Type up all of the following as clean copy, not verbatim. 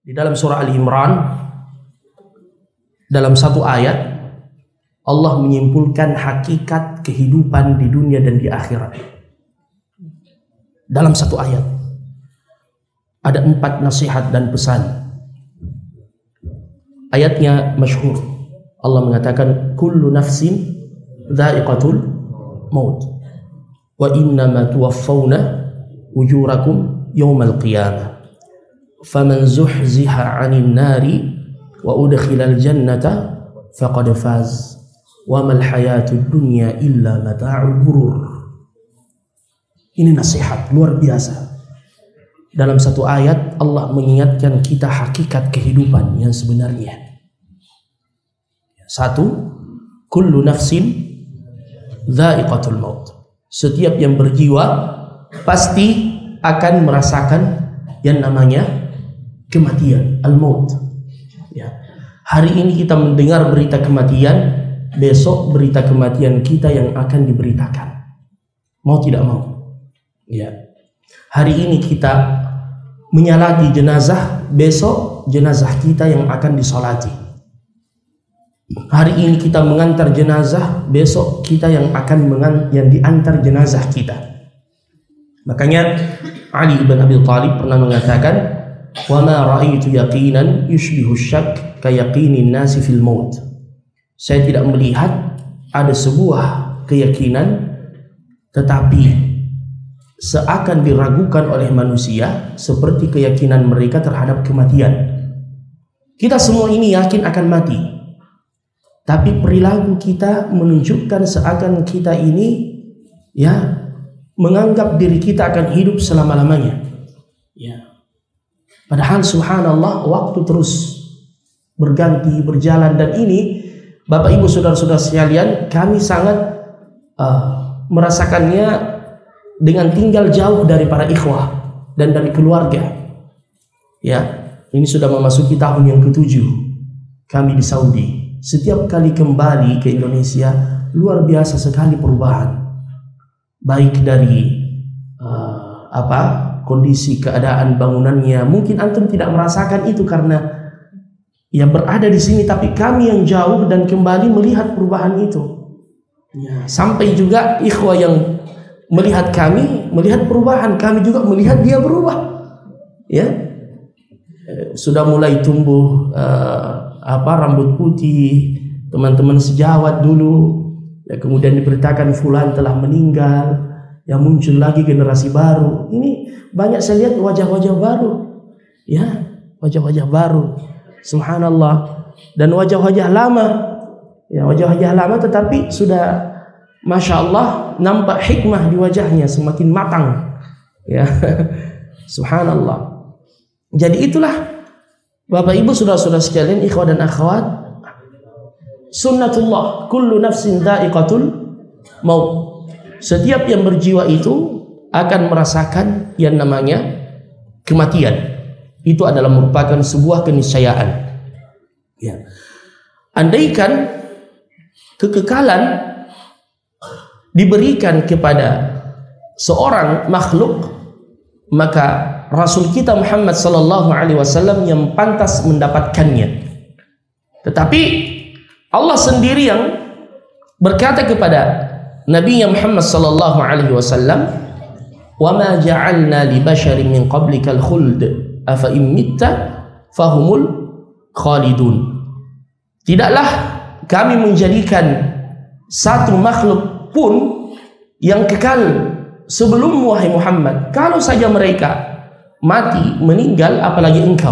Di dalam surah Al-Imran, dalam satu ayat, Allah menyimpulkan hakikat kehidupan di dunia dan di akhirat. Dalam satu ayat ada 4 nasihat dan pesan. Ayatnya masyhur. Allah mengatakan kullu nafsin dha'iqatul maut wa innama tuwaffawna ujurakum yawmal qiyamah faman zuhziha 'anil nari wa udkhilal jannata faqad faz wa mal hayatud dunya illa mata'ul ghurur. Ini nasihat luar biasa. Dalam satu ayat Allah mengingatkan kita hakikat kehidupan yang sebenarnya. Satu, kullu nafsin dha'iqatul maut. Setiap yang berjiwa pasti akan merasakan yang namanya kematian, al-maut. Ya. Hari ini kita mendengar berita kematian, besok berita kematian kita yang akan diberitakan. Mau tidak mau. Ya. Hari ini kita menyalati jenazah, besok jenazah kita yang akan disolati. Hari ini kita mengantar jenazah, besok kita yang akan yang diantar jenazah kita. Makanya Ali ibn Abi Thalib pernah mengatakan, "Wa ma ra'aitu yaqinan yushbihu syak ka yaqinin nasi fil maut." Saya tidak melihat ada sebuah keyakinan tetapi seakan diragukan oleh manusia seperti keyakinan mereka terhadap kematian. Kita semua ini yakin akan mati, tapi perilaku kita menunjukkan seakan kita ini menganggap diri kita akan hidup selama-lamanya. Padahal subhanallah waktu terus berganti, berjalan, dan ini Bapak Ibu saudara-saudara sekalian, kami sangat merasakannya dengan tinggal jauh dari para ikhwah dan dari keluarga. Ya, ini sudah memasuki tahun yang ke-7 kami di Saudi. Setiap kali kembali ke Indonesia, luar biasa sekali perubahan. Baik dari kondisi keadaan bangunannya. Mungkin antum tidak merasakan itu karena berada di sini, tapi kami yang jauh dan kembali melihat perubahan itu. Ya, sampai juga ikhwah yang melihat kami, melihat perubahan, kami juga melihat dia berubah. Ya, sudah mulai tumbuh rambut putih, teman-teman sejawat dulu, ya, kemudian diberitakan fulan telah meninggal, yang muncul lagi generasi baru. Ini banyak saya lihat wajah-wajah baru, ya, wajah-wajah baru, subhanallah, dan wajah-wajah lama, ya, wajah-wajah lama tetapi sudah Masya Allah, nampak hikmah di wajahnya, semakin matang. Ya, subhanallah. Jadi itulah Bapak Ibu saudara-saudara sekalian, ikhwah dan akhwat, sunnatullah, kullu nafsin dha'iqatul maut. Setiap yang berjiwa itu akan merasakan yang namanya kematian. Itu adalah merupakan sebuah keniscayaan. Ya. Andaikan kekekalan diberikan kepada seorang makhluk, maka Rasul kita Muhammad sallallahu alaihi wasallam yang pantas mendapatkannya. Tetapi Allah sendiri yang berkata kepada Nabi Muhammad sallallahu alaihi wasallam, "Wa ma ja'alna li basharin min qablikal khuld, afa in mitta fahumul khalidun." Tidaklah kami menjadikan satu makhluk pun yang kekal sebelum wahai Muhammad, kalau saja mereka mati, meninggal, apalagi engkau.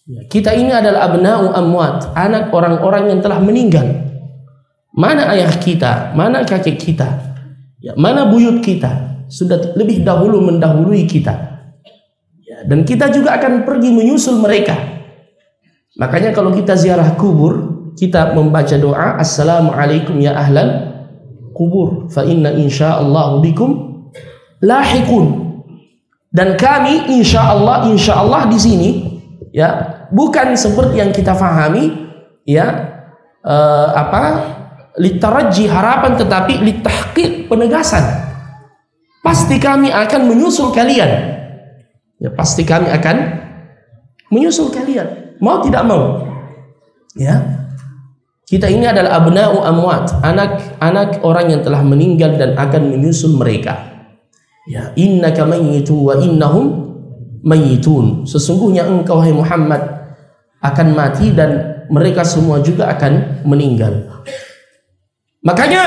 Ya, kita ini adalah abna'u amwat, anak orang-orang yang telah meninggal. Mana ayah kita, mana kakek kita, ya, mana buyut kita, sudah lebih dahulu mendahului kita. Ya, dan kita juga akan pergi menyusul mereka. Makanya kalau kita ziarah kubur, kita membaca doa, assalamualaikum ya ahlal kubur fa inna insyaallah bikum lahiqun. Dan kami insyaallah di sini, ya, bukan seperti yang kita fahami, ya, litaraji harapan, tetapi litahqiq penegasan. Pasti kami akan menyusul kalian. Ya, pasti kami akan menyusul kalian, mau tidak mau. Ya. Kita ini adalah abna'u amwat, anak-anak orang yang telah meninggal dan akan menyusul mereka. Ya, innaka mayyitu wa innahum mayyitun. Sesungguhnya engkau hai Muhammad akan mati dan mereka semua juga akan meninggal. Makanya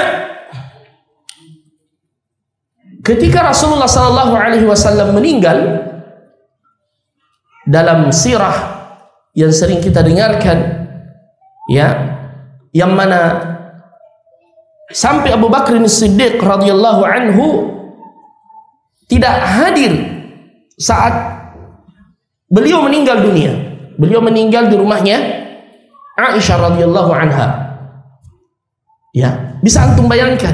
ketika Rasulullah sallallahu alaihi wasallam meninggal, dalam sirah yang sering kita dengarkan, ya, yang mana sampai Abu Bakar As-Siddiq radhiyallahu anhu tidak hadir saat beliau meninggal dunia. Beliau meninggal di rumahnya Aisyah radhiyallahu anha. Ya, bisa antum bayangkan,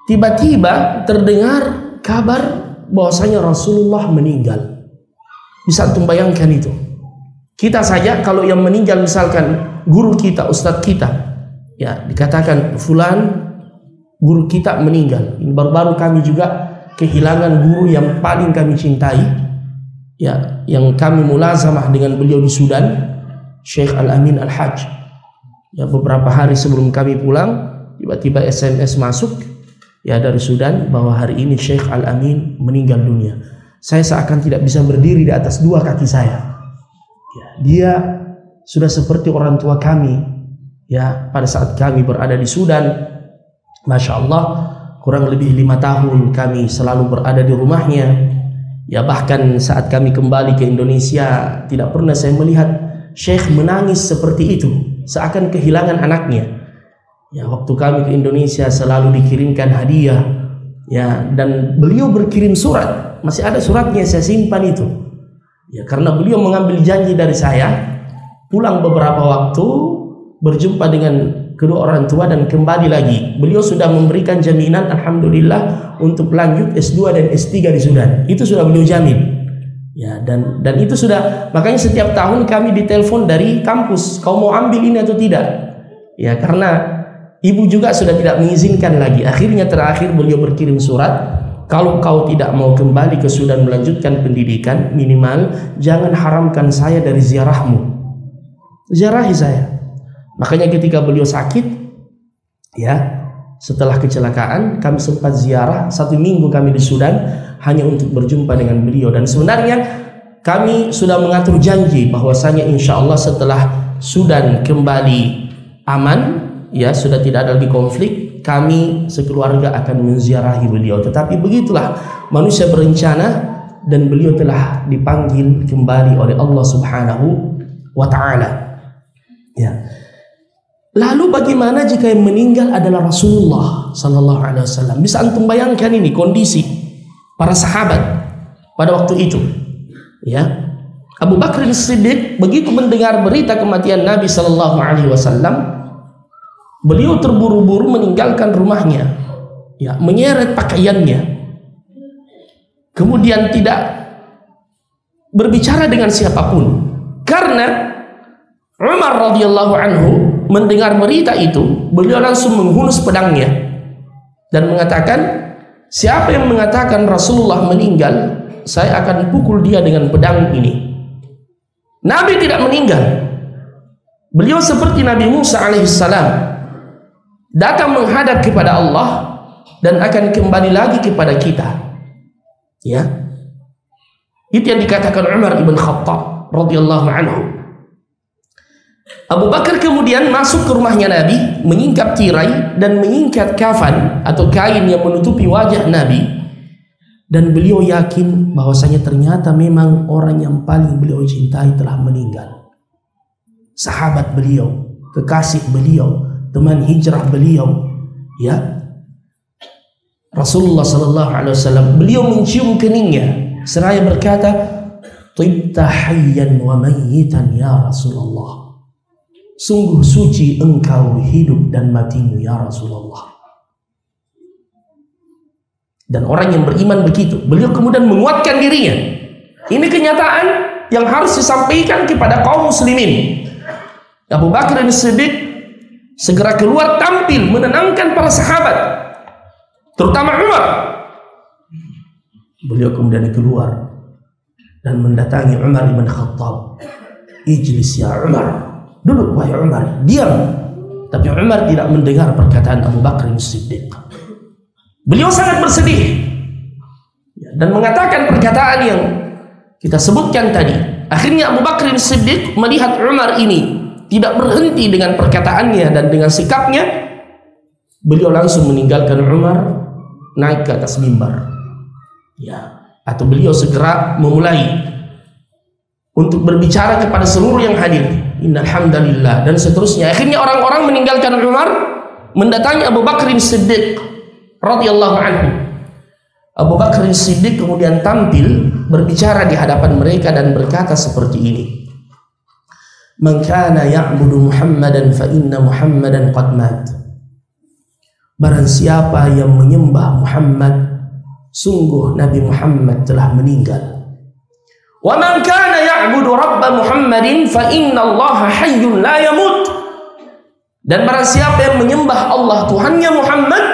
tiba-tiba terdengar kabar bahwasanya Rasulullah meninggal. Bisa antum bayangkan itu. Kita saja kalau yang meninggal misalkan guru kita, ustadz kita, ya dikatakan fulan guru kita meninggal. Baru-baru kami juga kehilangan guru yang paling kami cintai, ya, yang kami mulazamah dengan beliau di Sudan, Syekh Al-Amin Al-Hajj. Ya, beberapa hari sebelum kami pulang, tiba-tiba SMS masuk, ya, dari Sudan bahwa hari ini Syekh Al-Amin meninggal dunia. Saya seakan tidak bisa berdiri di atas dua kaki saya. Ya, dia sudah seperti orang tua kami, ya, pada saat kami berada di Sudan. Masya Allah, kurang lebih 5 tahun kami selalu berada di rumahnya. Ya, bahkan saat kami kembali ke Indonesia, tidak pernah saya melihat Syekh menangis seperti itu, seakan kehilangan anaknya. Ya, waktu kami ke Indonesia selalu dikirimkan hadiah, ya, dan beliau berkirim surat, masih ada suratnya, saya simpan itu. Ya, karena beliau mengambil janji dari saya, pulang beberapa waktu, berjumpa dengan kedua orang tua dan kembali lagi. Beliau sudah memberikan jaminan, alhamdulillah, untuk lanjut S2 dan S3 di Sudan. Itu sudah beliau jamin. Ya, dan itu sudah, makanya setiap tahun kami ditelepon dari kampus, kau mau ambil ini atau tidak? Ya, karena ibu juga sudah tidak mengizinkan lagi. Akhirnya terakhir beliau berkirim surat, kalau kau tidak mau kembali ke Sudan melanjutkan pendidikan, minimal jangan haramkan saya dari ziarahmu. Ziarahi saya. Makanya ketika beliau sakit, ya, setelah kecelakaan, kami sempat ziarah 1 minggu kami di Sudan hanya untuk berjumpa dengan beliau. Dan sebenarnya kami sudah mengatur janji bahwasanya insya Allah setelah Sudan kembali aman, ya, sudah tidak ada lagi konflik, kami sekeluarga akan menziarahi beliau. Tetapi begitulah manusia berencana, dan beliau telah dipanggil kembali oleh Allah Subhanahu wa Ta'ala. Ya. Lalu bagaimana jika yang meninggal adalah Rasulullah sallallahu alaihi wasallam? Bisa antum bayangkan ini kondisi para sahabat pada waktu itu. Ya. Abu Bakar As-Siddiq begitu mendengar berita kematian Nabi sallallahu alaihi wasallam, beliau terburu-buru meninggalkan rumahnya, ya, menyeret pakaiannya, kemudian tidak berbicara dengan siapapun. Karena Umar radhiyallahu anhu mendengar berita itu, beliau langsung menghunus pedangnya dan mengatakan, siapa yang mengatakan Rasulullah meninggal, saya akan pukul dia dengan pedang ini. Nabi tidak meninggal. Beliau seperti Nabi Musa alaihissalam, datang menghadap kepada Allah dan akan kembali lagi kepada kita. Ya, itu yang dikatakan Umar ibn Khattab radhiyallahu anhu. Abu Bakar kemudian masuk ke rumahnya Nabi, menyingkap tirai dan menyingkap kafan atau kain yang menutupi wajah Nabi, dan beliau yakin bahwasanya ternyata memang orang yang paling beliau cintai telah meninggal. Sahabat beliau, kekasih beliau, teman hijrah beliau, ya, Rasulullah sallallahu alaihi wasallam. Beliau mencium keningnya seraya berkata, "Tibta hayyan wa mayyitan ya Rasulullah." Sungguh suci engkau hidup dan matimu ya Rasulullah. Dan orang yang beriman begitu. Beliau kemudian menguatkan dirinya. Ini kenyataan yang harus disampaikan kepada kaum muslimin. Abu Bakar As-Siddiq segera keluar tampil menenangkan para sahabat, terutama Umar. Beliau kemudian keluar dan mendatangi Umar ibn Khattab. Ijlis ya Umar, duduk wahai Umar, diam. Tapi Umar tidak mendengar perkataan Abu Bakar As-Siddiq. Beliau sangat bersedih dan mengatakan perkataan yang kita sebutkan tadi. Akhirnya Abu Bakar As-Siddiq melihat Umar ini tidak berhenti dengan perkataannya dan dengan sikapnya, beliau langsung meninggalkan Umar, naik ke atas mimbar. Atau beliau segera memulai untuk berbicara kepada seluruh yang hadir. Innal hamdalillah dan seterusnya. Akhirnya orang-orang meninggalkan Umar, mendatangi Abu Bakar As-Siddiq radhiyallahu anhu. Abu Bakar As-Siddiq kemudian tampil berbicara di hadapan mereka dan berkata seperti ini. Man kana ya'budu Muhammadan fa inna Muhammadan qad mat. Barang siapa yang menyembah Muhammad, sungguh Nabi Muhammad telah meninggal. Wa man kana ya'budu Rabb Muhammadin fa inna Allah hayyun la yamut. Dan barang siapa yang menyembah Allah Tuhannya Muhammad,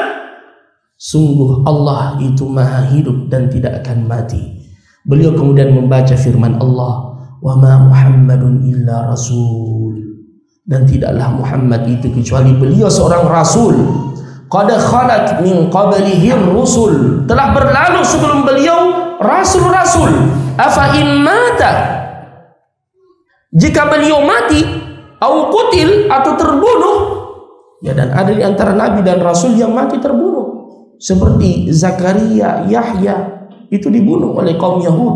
sungguh Allah itu maha hidup dan tidak akan mati. Beliau kemudian membaca firman Allah, wa ma Muhammadun illa rasul. Dan tidaklah Muhammad itu kecuali beliau seorang rasul. Qad khalat min qablihi rusul. Telah berlalu sebelum beliau rasul-rasul. Afa in mata, jika beliau mati, au qutil atau terbunuh, dan ada di antara nabi dan rasul yang mati terbunuh. Seperti Zakaria, Yahya itu dibunuh oleh kaum Yahud.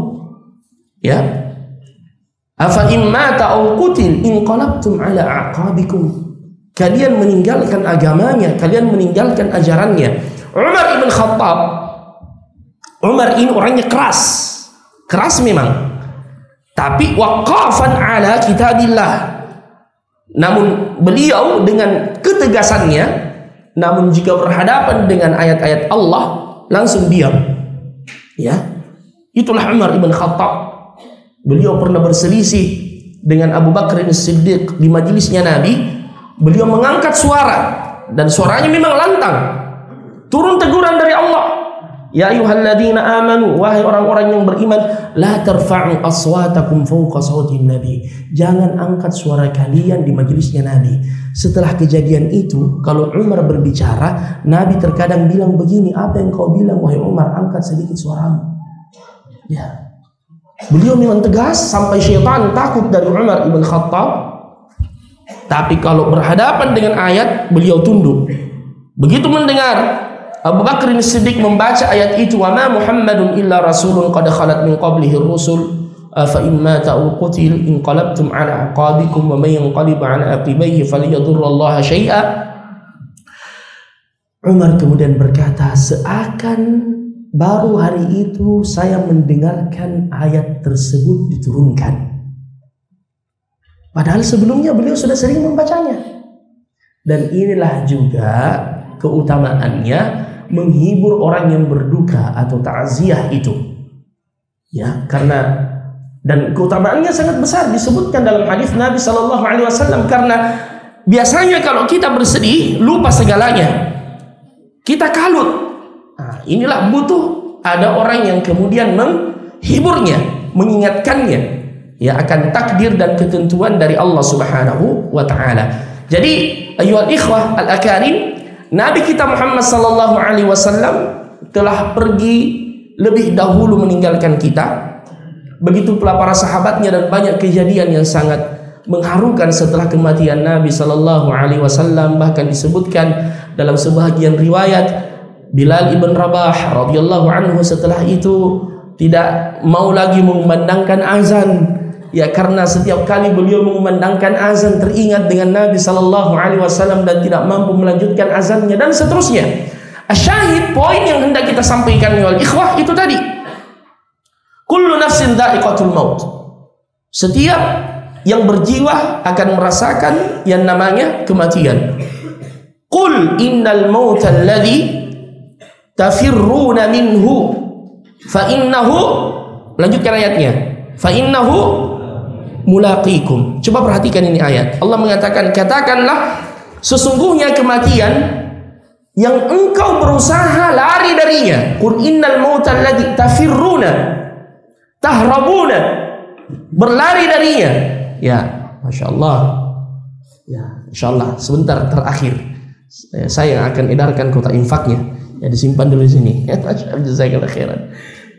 Afa in mata aw qutil inqalabtum ala aqabikum. Kalian meninggalkan agamanya, kalian meninggalkan ajarannya. Umar ibn Khattab, Umar ini orangnya keras memang, tapi waqafan ala kitabillah. Namun beliau dengan ketegasannya, namun jika berhadapan dengan ayat-ayat Allah langsung diam. Itulah Umar ibn Khattab. Beliau pernah berselisih dengan Abu Bakar As-Siddiq di majelisnya Nabi. Beliau mengangkat suara dan suaranya memang lantang. Turun teguran dari Allah. Ya ayyuhalladzina amanu, wahai orang-orang yang beriman, la tarfa'u aswatakum fawqa sautin nabi. Jangan angkat suara kalian di majelisnya Nabi. Setelah kejadian itu, kalau Umar berbicara, Nabi terkadang bilang begini, apa yang kau bilang wahai Umar, angkat sedikit suaramu. Beliau memang tegas sampai syaitan takut dari Umar ibn Khattab. Tapi kalau berhadapan dengan ayat, beliau tunduk. Begitu mendengar Abu Bakar As-Siddiq membaca ayat itu, wa ma Muhammadun illa rasulun qad khalat min qablihi rusul fa in mata aw qutil inqalabtum ala aqabikum wa may yanqalib ala aqibaihi falyadurrallaha syai'a. Umar kemudian berkata, seakan baru hari itu saya mendengarkan ayat tersebut diturunkan. Padahal sebelumnya beliau sudah sering membacanya. Dan inilah juga keutamaannya menghibur orang yang berduka atau ta'ziyah itu. Karena dan keutamaannya sangat besar disebutkan dalam hadis Nabi sallallahu alaihi wasallam, karena biasanya kalau kita bersedih lupa segalanya. Kita kalut. Inilah butuh ada orang yang kemudian menghiburnya, mengingatkannya akan takdir dan ketentuan dari Allah Subhanahu wa taala. Jadi ayyuhal ikhwah al-akarim, Nabi kita Muhammad sallallahu alaihi wasallam telah pergi lebih dahulu meninggalkan kita. Begitu pula para sahabatnya, dan banyak kejadian yang sangat mengharukan setelah kematian Nabi sallallahu alaihi wasallam. Bahkan disebutkan dalam sebahagian riwayat, Bilal ibn Rabah radhiyallahu anhu setelah itu tidak mau lagi mengumandangkan azan, karena setiap kali beliau mengumandangkan azan teringat dengan Nabi sallallahu alaihi wasallam dan tidak mampu melanjutkan azannya dan seterusnya. Asyahid, poin yang hendak kita sampaikan wal ikhwah itu tadi, kullu nafsin dha'iqatul maut. Setiap yang berjiwa akan merasakan yang namanya kematian. Qul innal mauta alladhi tafirruna minhu fa innahu, lanjutkan ayatnya, fa innahu mulaqikum. Coba perhatikan ini ayat. Allah mengatakan, katakanlah sesungguhnya kematian yang engkau berusaha lari darinya. Qul innal mauta alladzi tafirruna, tahrabuna, berlari darinya. Ya, Masya Allah. Ya, Insya Allah sebentar terakhir saya yang akan edarkan kota infaknya. Ya, disimpan dulu di sini. Jazakallahu khairan.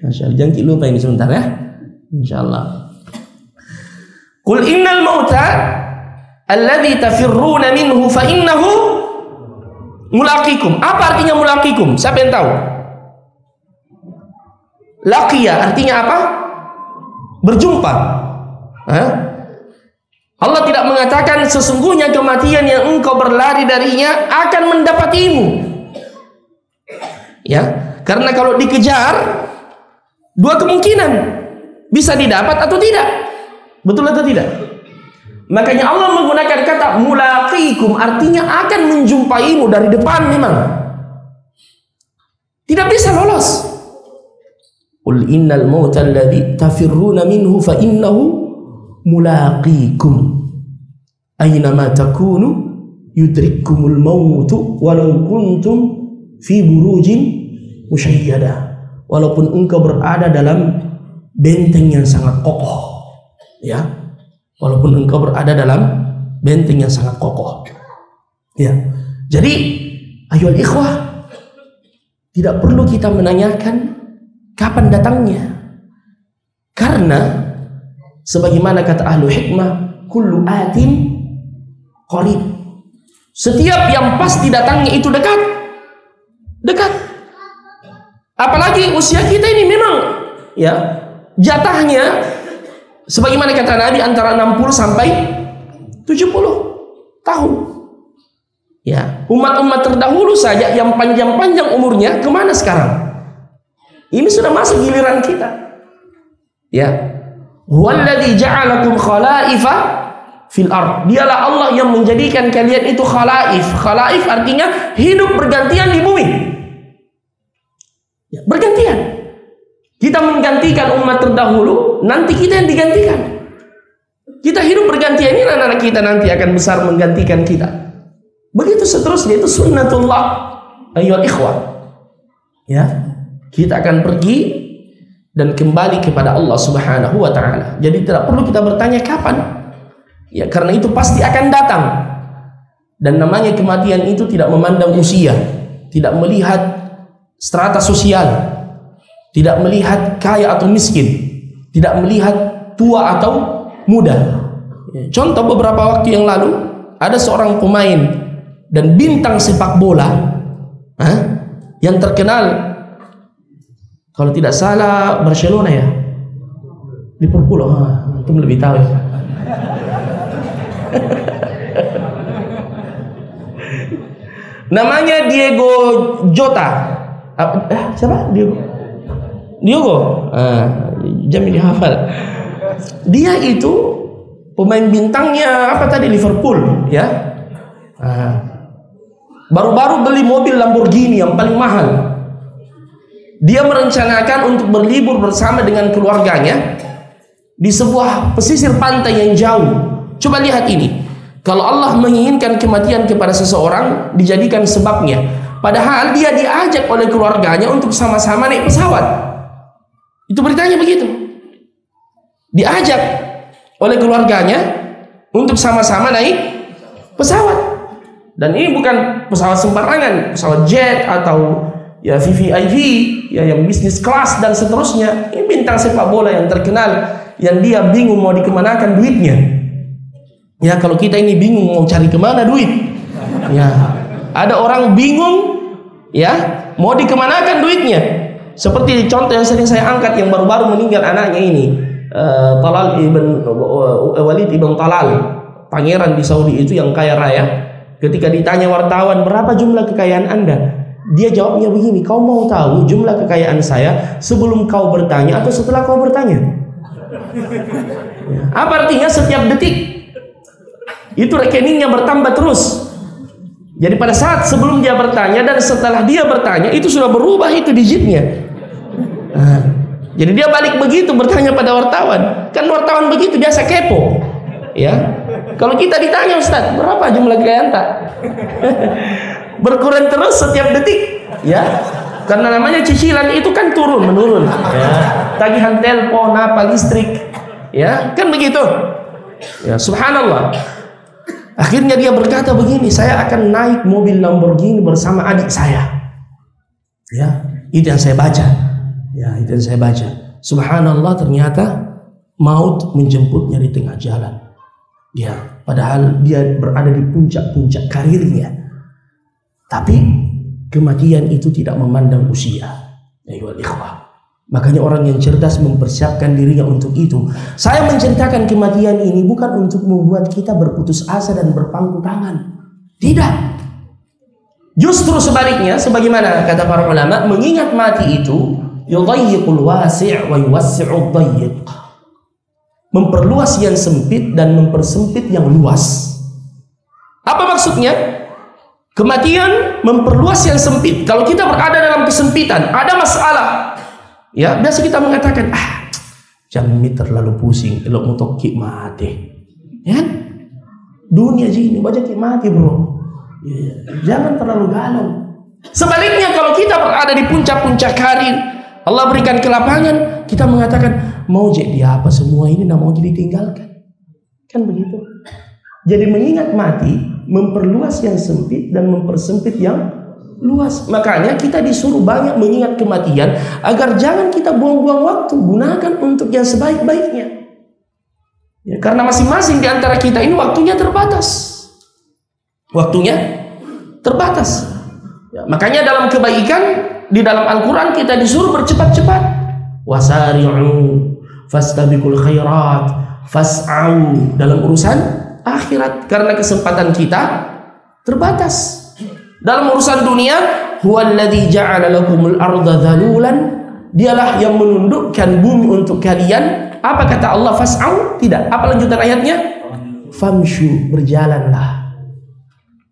Masya Allah, jangan lupa ini sebentar ya. Insya Allah. Qul innal mauta alladzi tafirruna minhu fa innahu mulaqikum. Apa artinya mulaqikum? Siapa yang tahu? Laqiya artinya apa? Berjumpa. Allah tidak mengatakan sesungguhnya kematian yang engkau berlari darinya akan mendapatimu. Ya, karena kalau dikejar dua kemungkinan, bisa didapat atau tidak. Betul atau tidak? Makanya Allah menggunakan kata mulaqikum, artinya akan menjumpaimu dari depan memang. Tidak bisa lolos. Qul innal mauta alladzi tafirruna minhu fa innahu mulaqikum. Aina ma takunu yudrikkumul mautu walau kuntum fi burujin musyayyada. Walaupun engkau berada dalam benteng yang sangat kokoh, ya, walaupun engkau berada dalam benteng yang sangat kokoh, ya. Jadi ayo ikhwah, tidak perlu kita menanyakan kapan datangnya, karena sebagaimana kata ahlu hikmah, kullu atin qarib. Setiap yang pasti datangnya itu dekat. Apalagi usia kita ini memang, ya, jatahnya sebagaimana kata Nabi antara 60 sampai 70 tahun. Ya, umat-umat terdahulu saja yang panjang-panjang umurnya kemana sekarang? Ini sudah masuk giliran kita. Ya, huwallazi ja'alakum khalaifa fil ard. Dialah Allah yang menjadikan kalian itu khalaif. Khalaif artinya hidup bergantian di bumi. Ya, bergantian. Kita menggantikan umat terdahulu, nanti kita yang digantikan. Kita hidup bergantian, ini anak-anak kita nanti akan besar menggantikan kita. Begitu seterusnya, itu sunnatullah. Ayyuhal ikhwah. Ya, kita akan pergi dan kembali kepada Allah Subhanahu wa taala. Jadi tidak perlu kita bertanya kapan. Ya, karena itu pasti akan datang. Dan namanya kematian itu tidak memandang usia, tidak melihat strata sosial, tidak melihat kaya atau miskin, tidak melihat tua atau muda. Contoh beberapa waktu yang lalu ada seorang pemain dan bintang sepak bola yang terkenal, kalau tidak salah Barcelona ya, Liverpool. Antum lebih tahu. Namanya Diego Jota. Siapa? Diego. Jamil dihafal. Dia itu pemain bintangnya apa tadi, Liverpool, ya. Baru-baru beli mobil Lamborghini yang paling mahal. Dia merencanakan untuk berlibur bersama dengan keluarganya di sebuah pesisir pantai yang jauh. Coba lihat ini. Kalau Allah menginginkan kematian kepada seseorang, dijadikan sebabnya. Padahal dia diajak oleh keluarganya untuk sama-sama naik pesawat. Itu beritanya begitu. Diajak oleh keluarganya untuk sama-sama naik pesawat. Dan ini bukan pesawat sembarangan, pesawat jet atau ya VVIP, ya yang bisnis kelas dan seterusnya. Ini bintang sepak bola yang terkenal, yang dia bingung mau dikemanakan duitnya. Ya, kalau kita ini bingung mau cari kemana duit, ya ada orang bingung, ya mau dikemanakan duitnya. Seperti contoh yang sering saya angkat yang baru-baru meninggal anaknya ini, Walid ibn Talal, pangeran di Saudi itu yang kaya raya. Ketika ditanya wartawan berapa jumlah kekayaan Anda, dia jawabnya begini, kau mau tahu jumlah kekayaan saya sebelum kau bertanya atau setelah kau bertanya? Apa artinya? Setiap detik itu rekeningnya bertambah terus. Jadi pada saat sebelum dia bertanya dan setelah dia bertanya itu sudah berubah itu digitnya. Jadi dia balik begitu bertanya pada wartawan. Kan wartawan begitu biasa kepo, ya. Kalau kita ditanya, Ustaz, berapa jumlah kekayaan tak? Berkurang terus setiap detik, ya. Karena namanya cicilan itu kan turun menurun. Ya. Tagihan telepon, apa listrik, ya kan begitu. Ya, subhanallah. Akhirnya dia berkata begini, saya akan naik mobil Lamborghini bersama adik saya. Ya, itu yang saya baca. Ya, itu yang saya baca. Subhanallah, ternyata maut menjemputnya di tengah jalan. Ya, padahal dia berada di puncak-puncak karirnya. Tapi kematian itu tidak memandang usia. Ayyuhal ikhwah. Makanya orang yang cerdas mempersiapkan dirinya untuk itu. Saya menceritakan kematian ini bukan untuk membuat kita berputus asa dan berpangku tangan. Tidak. Justru sebaliknya, sebagaimana kata para ulama, mengingat mati itu yudayyiqul wasi' wa yuwassi'ud dayyiq. Memperluas yang sempit dan mempersempit yang luas. Apa maksudnya? Kematian memperluas yang sempit. Kalau kita berada dalam kesempitan, ada masalah. Ya, biasa kita mengatakan, jangan terlalu pusing, elok mutok mati. Ya? Dunia ini baca mati, bro. Ya, jangan terlalu galau. Sebaliknya kalau kita berada di puncak-puncak karir, Allah berikan kelapangan, kita mengatakan mau jadi apa semua ini, mau jadi tinggalkan. Kan begitu. Jadi mengingat mati memperluas yang sempit dan mempersempit yang luas. Makanya kita disuruh banyak mengingat kematian agar jangan kita buang-buang waktu, gunakan untuk yang sebaik-baiknya. Ya, karena masing-masing di antara kita ini waktunya terbatas. Waktunya terbatas. Ya, makanya dalam kebaikan di dalam Al-Quran kita disuruh bercepat-cepat. Wasari'u fastabiqul khairat fas'au, dalam urusan akhirat, karena kesempatan kita terbatas. Dalam urusan dunia, huwallazi ja'ala lakumul arda dhalulan, dialah yang menundukkan bumi untuk kalian. Apa kata Allah? Fas'au? Tidak. Apa lanjutan ayatnya? Famshu, berjalanlah.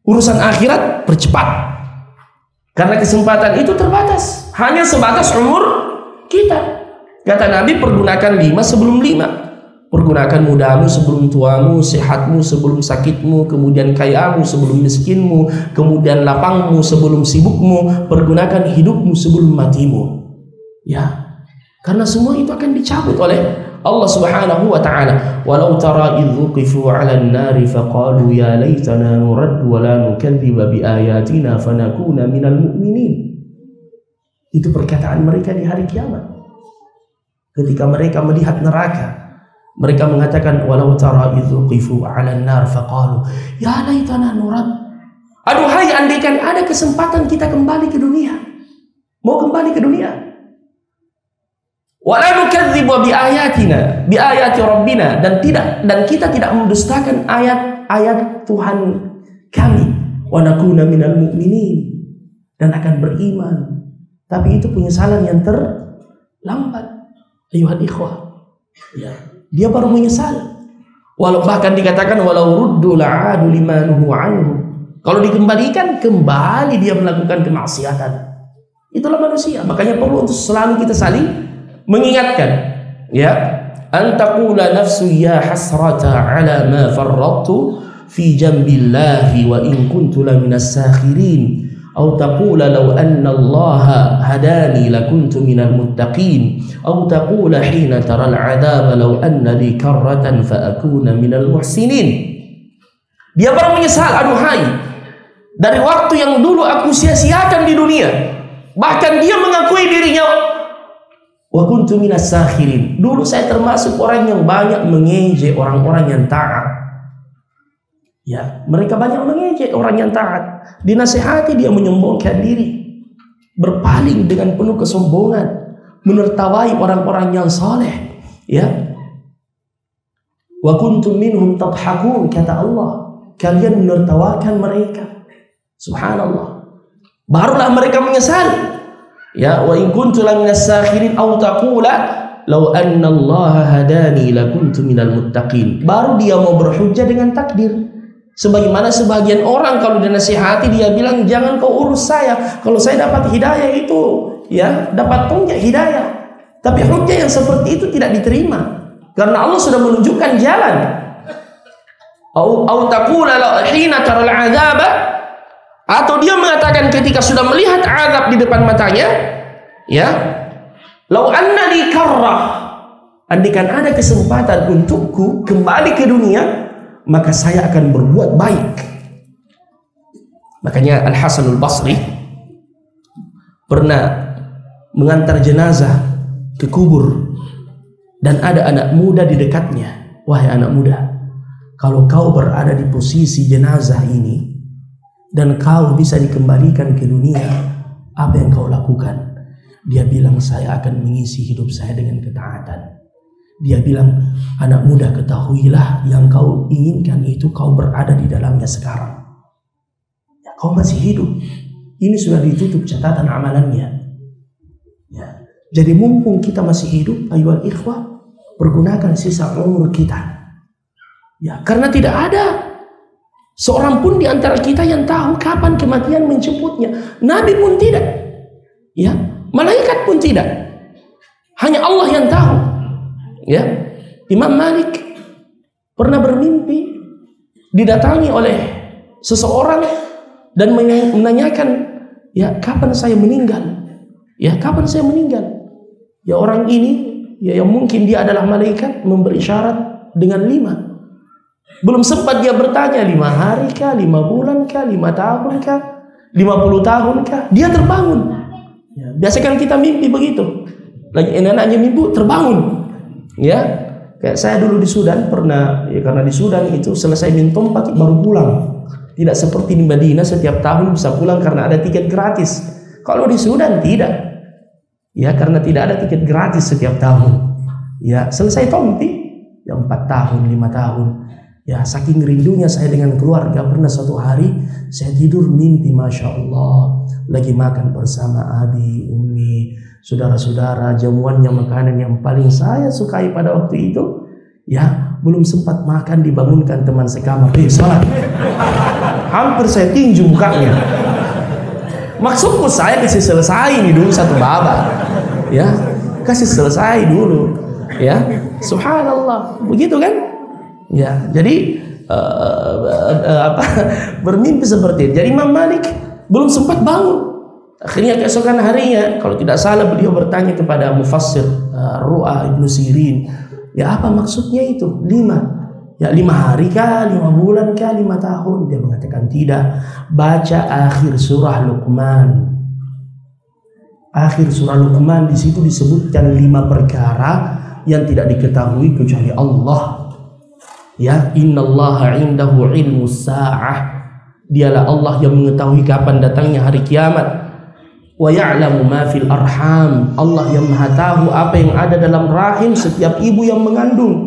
Urusan akhirat percepat. Karena kesempatan itu terbatas. Hanya sebatas umur kita. Kata Nabi, pergunakan 5 sebelum 5. Pergunakan mudamu sebelum tuamu, sehatmu sebelum sakitmu, kemudian kayamu sebelum miskinmu, kemudian lapangmu sebelum sibukmu, pergunakan hidupmu sebelum matimu. Ya. Karena semua itu akan dicabut oleh Allah Subhanahu wa ta'ala. Walau tara idh wuqifu 'alan nari faqalu ya laitana nurad wa la nukadziba bi ayatina fanakuna minal mu'minin. Itu perkataan mereka di hari kiamat. Ketika mereka melihat neraka, mereka mengatakan walau tara idh wuqifu 'alan nar faqalu ya laitana nurad. Aduhai, andaikan ada kesempatan kita kembali ke dunia. Mau kembali ke dunia. Wala nukadzibu bi ayatina, bi ayati rabbina, dan kita tidak mendustakan ayat-ayat Tuhan kami. Wa nakuna minal mu'minin, dan akan beriman. Tapi itu penyesalan yang terlambat. Ayuhal ikhwah. Ya, dia baru menyesal. Walau bahkan dikatakan walau ruddu la'adu limanuhu anhu. Kalau dikembalikan, kembali dia melakukan kemaksiatan. Itulah manusia. Makanya perlu untuk selalu kita saling mengingatkan, ya, antaqula nafsu ya hasrata ala ma farrattu fi jambillahi wa in kuntu la minas sakhirin aw taqula law anna allaha hadani lakuntu minal muttaqin aw taqula hina taral adaba law anna li karratan fa akuna minal muhsinin. Dia baru menyesal, aduhai, dari waktu yang dulu aku sia-siakan di dunia. Bahkan dia mengakui dirinya, wa kuntu minas sakhirin, dulu saya termasuk orang yang banyak mengejek orang-orang yang taat. Ya, mereka banyak mengejek orang yang taat. Dinasihati dia menyombongkan diri, berpaling dengan penuh kesombongan, menertawai orang-orang yang saleh. Ya, wa kuntum minhum tadhakun, kata Allah, kalian menertawakan mereka. Subhanallah. Barulah mereka menyesal. Ya, wa in kuntu laminas sakhirin aw taqula law anna Allah hadani lakuntu minal muttaqin. Baru dia mau berhujjah dengan takdir. Sebagaimana sebagian orang kalau dinasihati dia bilang jangan kau urus saya, kalau saya dapat hidayah itu, ya, dapat tonggak hidayah. Tapi hujjah yang seperti itu tidak diterima karena Allah sudah menunjukkan jalan. Aw taqula la hina taral 'adzaba Atau dia mengatakan ketika sudah melihat azab di depan matanya, ya, lau anna li karrah, andaikan ada kesempatan untukku kembali ke dunia, maka saya akan berbuat baik. Makanya Al-Hasan Al-Basri pernah mengantar jenazah ke kubur dan ada anak muda di dekatnya. Wahai anak muda, kalau kau berada di posisi jenazah ini dan kau bisa dikembalikan ke dunia, apa yang kau lakukan? Dia bilang, saya akan mengisi hidup saya dengan ketaatan. Dia bilang, anak muda, ketahuilah yang kau inginkan itu kau berada di dalamnya sekarang. Ya, kau masih hidup. Ini sudah ditutup catatan amalannya. Ya. Jadi mumpung kita masih hidup, ayyuhal ikhwah, pergunakan sisa umur kita. Ya, karena tidak ada seorang pun di antara kita yang tahu kapan kematian menjemputnya. Nabi pun tidak. Ya, malaikat pun tidak. Hanya Allah yang tahu. Ya, Imam Malik pernah bermimpi didatangi oleh seseorang dan menanyakan, ya, kapan saya meninggal? Ya, kapan saya meninggal? Ya, orang ini, ya, yang mungkin dia adalah malaikat, memberi syarat dengan 5. Belum sempat dia bertanya 5 hari kah, 5 bulan kah, 5 tahun kah, 50 tahun kah, dia terbangun. Ya, biasa kan kita mimpi begitu. Lagi enak-enaknya mimpi terbangun. Ya, kayak saya dulu di Sudan pernah, ya, karena di Sudan itu selesai minum pagi baru pulang. Tidak seperti di Madinah setiap tahun bisa pulang karena ada tiket gratis. Kalau di Sudan tidak. Ya, karena tidak ada tiket gratis setiap tahun. Ya, selesai tompi ya 4 tahun, 5 tahun. Ya, saking rindunya saya dengan keluarga, pernah suatu hari saya tidur mimpi, Masya Allah, lagi makan bersama abi, umi, saudara-saudara, jamuannya makanan yang paling saya sukai pada waktu itu. Ya, belum sempat makan dibangunkan teman sekamar, salat. Hampir saya tinju mukanya. Maksudku saya kasih selesai ini dulu satu babak. Ya, kasih selesai dulu. Ya, subhanallah, begitu kan? Ya, jadi bermimpi seperti itu. Jadi Imam Malik belum sempat bangun. Akhirnya keesokan harinya, kalau tidak salah beliau bertanya kepada mufassir Ru'ah Ibnu Sirin, ya apa maksudnya itu 5? Ya 5 hari kah, 5 bulan kah, 5 tahun? Dia mengatakan tidak. Baca akhir surah Luqman. Akhir surah Luqman, di situ disebutkan 5 perkara yang tidak diketahui kecuali Allah. Ya, innallaha indahu ilmus sa'ah. Dialah Allah yang mengetahui kapan datangnya hari kiamat. Wa ya'lamu ma fil arham. Allah yang Maha tahu apa yang ada dalam rahim setiap ibu yang mengandung.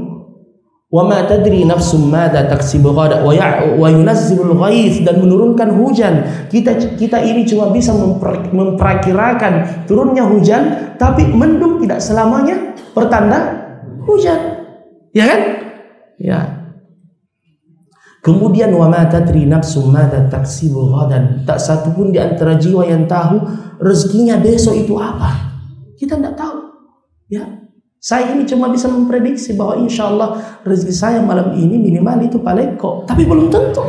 Wa ma tadri nafsum madza taksibu ghadan wa yunazzilul ghaith, dan menurunkan hujan. Kita ini cuma bisa memperkirakan turunnya hujan, tapi mendung tidak selamanya pertanda hujan. Ya kan? Ya. Kemudian wa ma tadri nafsum madza taksibu ghadan. Tak satu pun di antara jiwa yang tahu rezekinya besok itu apa. Kita tidak tahu. Ya. Saya ini cuma bisa memprediksi bahwa insya Allah rezeki saya malam ini minimal itu paleko, tapi belum tentu.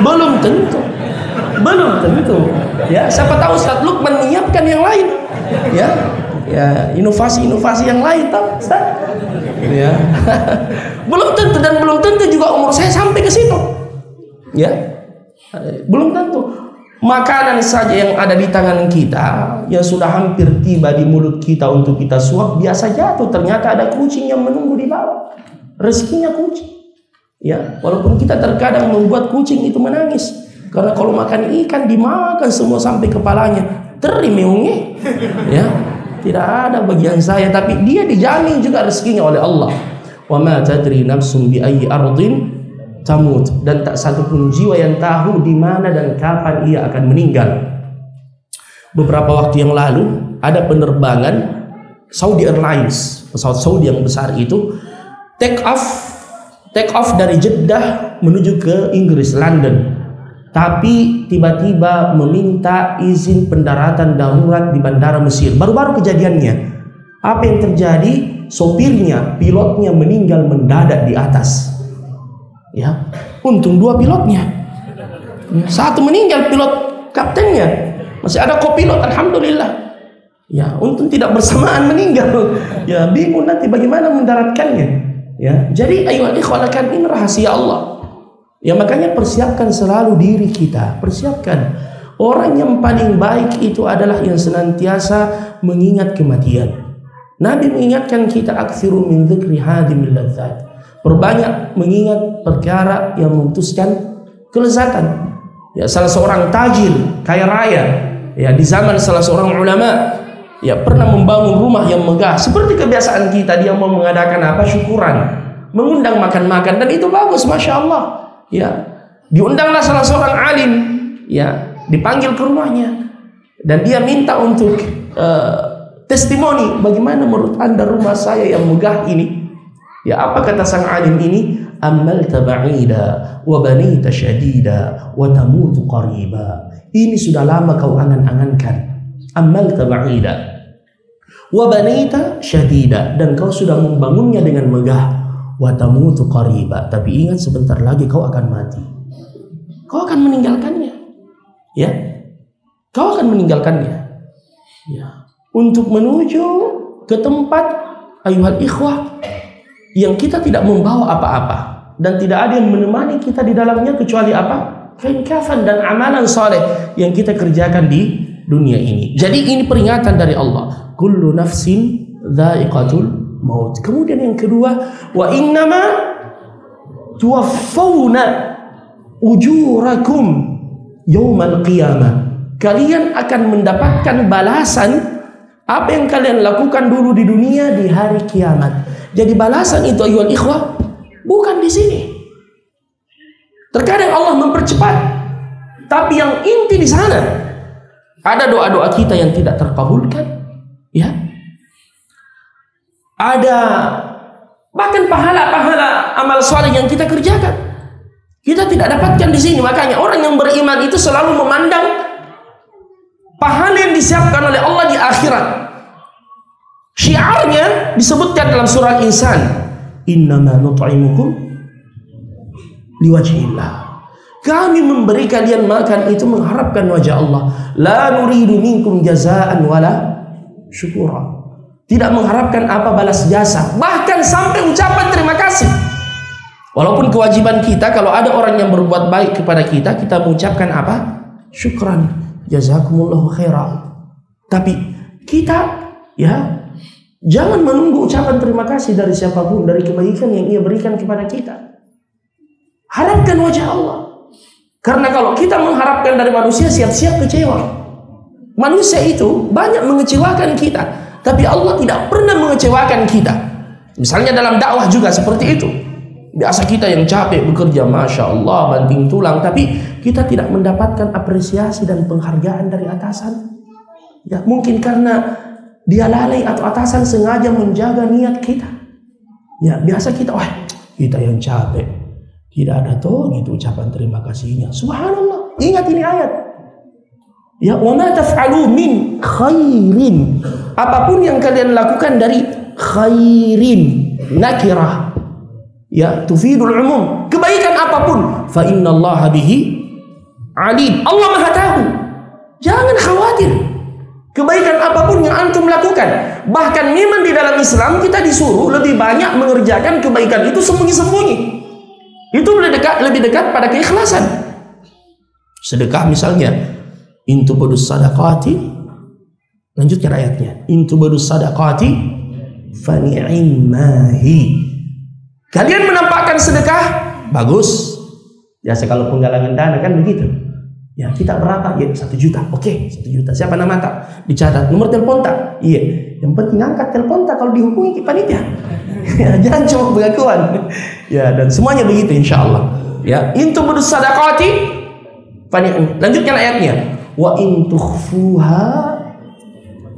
Belum tentu. Belum tentu. Ya, siapa tahu Ustaz Lukman menyiapkan yang lain. Ya. Ya, inovasi-inovasi yang lain tahu Ustaz. Ya. Belum tentu, dan belum tentu juga umur saya sampai ke situ. Ya. Belum tentu. Makanan saja yang ada di tangan kita yang sudah hampir tiba di mulut kita untuk kita suap, biasa jatuh, ternyata ada kucing yang menunggu di bawah. Rezekinya kucing. Ya, walaupun kita terkadang membuat kucing itu menangis karena kalau makan ikan dimakan semua sampai kepalanya. Terimeungi. Ya. Tidak ada bagian saya, tapi dia dijamin juga rezekinya oleh Allah. Wa ma tadri nafsun bi ayyi ardin tamut, dan tak satu pun jiwa yang tahu di mana dan kapan ia akan meninggal. Beberapa waktu yang lalu ada penerbangan Saudi Airlines, pesawat Saudi yang besar itu take off dari Jeddah menuju ke Inggris, London. Tapi tiba-tiba meminta izin pendaratan darurat di bandara Mesir. Baru-baru kejadiannya. Apa yang terjadi? Sopirnya, pilotnya meninggal mendadak di atas. Ya, untung 2 pilotnya. Satu meninggal pilot kaptennya, masih ada kopilot, alhamdulillah. Ya, untung tidak bersamaan meninggal. Ya, bingung nanti bagaimana mendaratkannya. Ya, jadi ayyuhal ikhwah, ini rahasia Allah. Ya, makanya persiapkan selalu diri kita, persiapkan. Orang yang paling baik itu adalah yang senantiasa mengingat kematian. Nabi mengingatkan kita, aktsiru min dzikri hadimil ladzat. Perbanyak mengingat perkara yang memutuskan kelezatan. Ya, salah seorang tajir kaya raya, ya, di zaman salah seorang ulama, ya, pernah membangun rumah yang megah. Seperti kebiasaan kita, dia mau mengadakan apa? Syukuran, mengundang makan-makan, dan itu bagus, masya Allah. Ya, diundanglah salah seorang alim, ya, dipanggil ke rumahnya, dan dia minta untuk testimoni, bagaimana menurut anda rumah saya yang megah ini? Ya, apa kata sang alim ini? Amalta ba'ida wa banita syadida wa tamutu qariba. Ini sudah lama kau angan-angankan. Amalta ba'ida wa banita syadida, dan kau sudah membangunnya dengan megah. Wa tamutu qariba, tapi ingat sebentar lagi kau akan mati. Kau akan meninggalkannya. Ya. Kau akan meninggalkannya. Ya. Untuk menuju ke tempat, ayyuhal ikhwah, yang kita tidak membawa apa-apa dan tidak ada yang menemani kita di dalamnya kecuali apa? Kain kafan dan amalan saleh yang kita kerjakan di dunia ini. Jadi ini peringatan dari Allah. Kullu nafsin dha'iqatul maut. Kemudian yang kedua, wa innama tuwaffawna ujurakum yaumal qiyamah. Kalian akan mendapatkan balasan apa yang kalian lakukan dulu di dunia di hari kiamat. Jadi balasan itu, ayyuhal ikhwah, bukan di sini. Terkadang Allah mempercepat, tapi yang inti di sana. Ada doa-doa kita yang tidak terkabulkan, ya. Ada bahkan pahala-pahala amal saleh yang kita kerjakan, kita tidak dapatkan di sini. Makanya orang yang beriman itu selalu memandang pahala yang disiapkan oleh Allah di akhirat. Syiarnya disebutkan dalam surah Al-Insan, innama nut'imukum liwajhillah. Kami memberi kalian makan itu mengharapkan wajah Allah. La nuridu minkum jazaan wala syukura. Tidak mengharapkan apa balas jasa, bahkan sampai ucapan terima kasih. Walaupun kewajiban kita, kalau ada orang yang berbuat baik kepada kita, kita mengucapkan apa? Syukran, jazakumullahu khairan. Tapi kita, ya, jangan menunggu ucapan terima kasih dari siapapun, dari kebaikan yang ia berikan kepada kita. Harapkan wajah Allah. Karena kalau kita mengharapkan dari manusia, siap-siap kecewa. Manusia itu banyak mengecewakan kita, tapi Allah tidak pernah mengecewakan kita. Misalnya dalam dakwah juga seperti itu. Biasa kita yang capek bekerja, masya Allah, banting tulang, tapi kita tidak mendapatkan apresiasi dan penghargaan dari atasan. Ya, mungkin karena dia lalai atau atasan sengaja menjaga niat kita. Ya, biasa kita, wah, kita yang capek, tidak ada tuh gitu ucapan terima kasihnya. Subhanallah, ingat ini ayat. Ya, wa ma taf'alu min khairin. Apapun yang kalian lakukan dari khairin, nakirah, ya, tufidul umum. Kebaikan apapun, fa innallaha bihi alim. Allah Maha tahu. Jangan khawatir. Kebaikan apapun yang antum lakukan, bahkan memang di dalam Islam kita disuruh lebih banyak mengerjakan kebaikan itu sembunyi-sembunyi. Itu lebih dekat pada keikhlasan. Sedekah misalnya, intubudus sadaqati, lanjutkan ayatnya, intubudus sadaqati fani'immahi. Kalian menampakkan sedekah, bagus. Biasa kalau penggalangan dana kan begitu. Ya, kita berapa? Ya, 1 juta. Oke, 1 juta. Siapa nama tak? Dicatat. Nomor telepon tak? Iya. Yang penting angkat telepon tak kalau dihubungi panitia. Ya, jangan cuma pengakuan. Ya, dan semuanya begitu insyaallah. Ya, intu budus sadaqati. Lanjutkan ayatnya. Wa in tukhfuha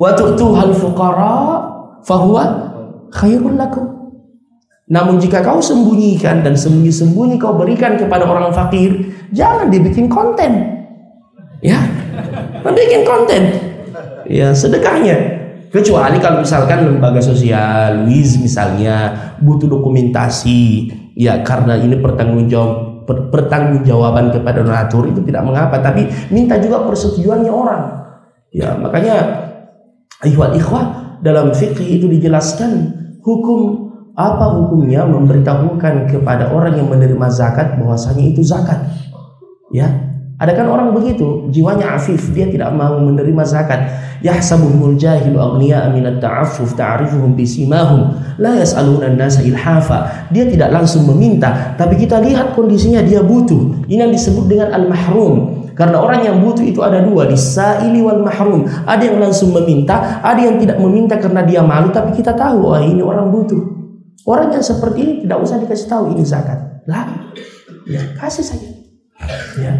wa tu'tuhal fuqara fahuwa khairul lakum. Namun jika kau sembunyikan dan sembunyi-sembunyi kau berikan kepada orang fakir, jangan dibikin konten. Ya, bikin konten. Ya, sedekahnya. Kecuali kalau misalkan lembaga sosial, WIZ misalnya, butuh dokumentasi. Ya, karena ini pertanggungjawaban kepada donatur itu tidak mengapa, tapi minta juga persetujuannya orang. Ya, makanya ayyuhal ikhwah, dalam fikih itu dijelaskan apa hukumnya memberitahukan kepada orang yang menerima zakat bahwasanya itu zakat. Ya, ada kan orang begitu, jiwanya afif, dia tidak mau menerima zakat. Yahsabuhumul jahilu aghniya'a minat ta'affuf ta'rifuhum bisimahum la yas'aluna an-nasa ilhafa. Dia tidak langsung meminta, tapi kita lihat kondisinya dia butuh. Ini yang disebut dengan al-mahrum. Karena orang yang butuh itu ada dua, dis-sa'ili wal mahrum. Ada yang langsung meminta, ada yang tidak meminta karena dia malu, tapi kita tahu, oh ini orang butuh. Orang yang seperti ini tidak usah dikasih tahu ini zakat. Lah, ya kasih saja. Ya.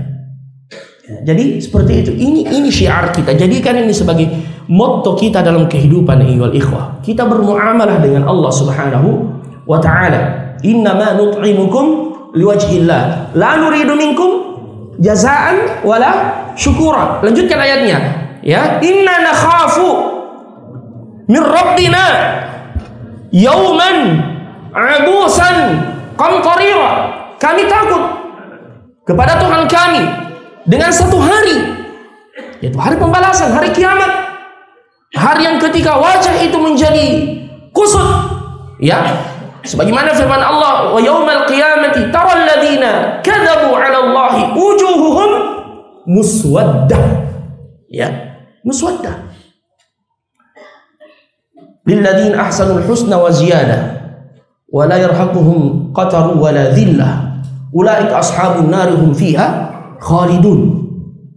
Jadi seperti itu. Ini syiar kita. Jadikan ini sebagai motto kita dalam kehidupan ayyuhal ikhwah. Kita bermuamalah dengan Allah Subhanahu wa taala. Innama nut'imukum liwajhillah. La nuridu minkum jazaan wala syukura. Lanjutkan ayatnya. Ya, inna nakhafu min rabbina yauman abusan qamtarira. Kami takut kepada Tuhan kami dengan satu hari, yaitu hari pembalasan, hari kiamat, hari yang ketika wajah itu menjadi kusut. Ya, sebagaimana firman Allah, wa yaumal qiyamati taral ladzina kadzabu 'ala Allahi wujuhuhum muswaddah. Ya, muswaddah. Lil ladzina ahsanul husna wa ziyadah wa la yarhaquhum qataru wa la dhillah ulaika ashabun nar hum fiha khalidun.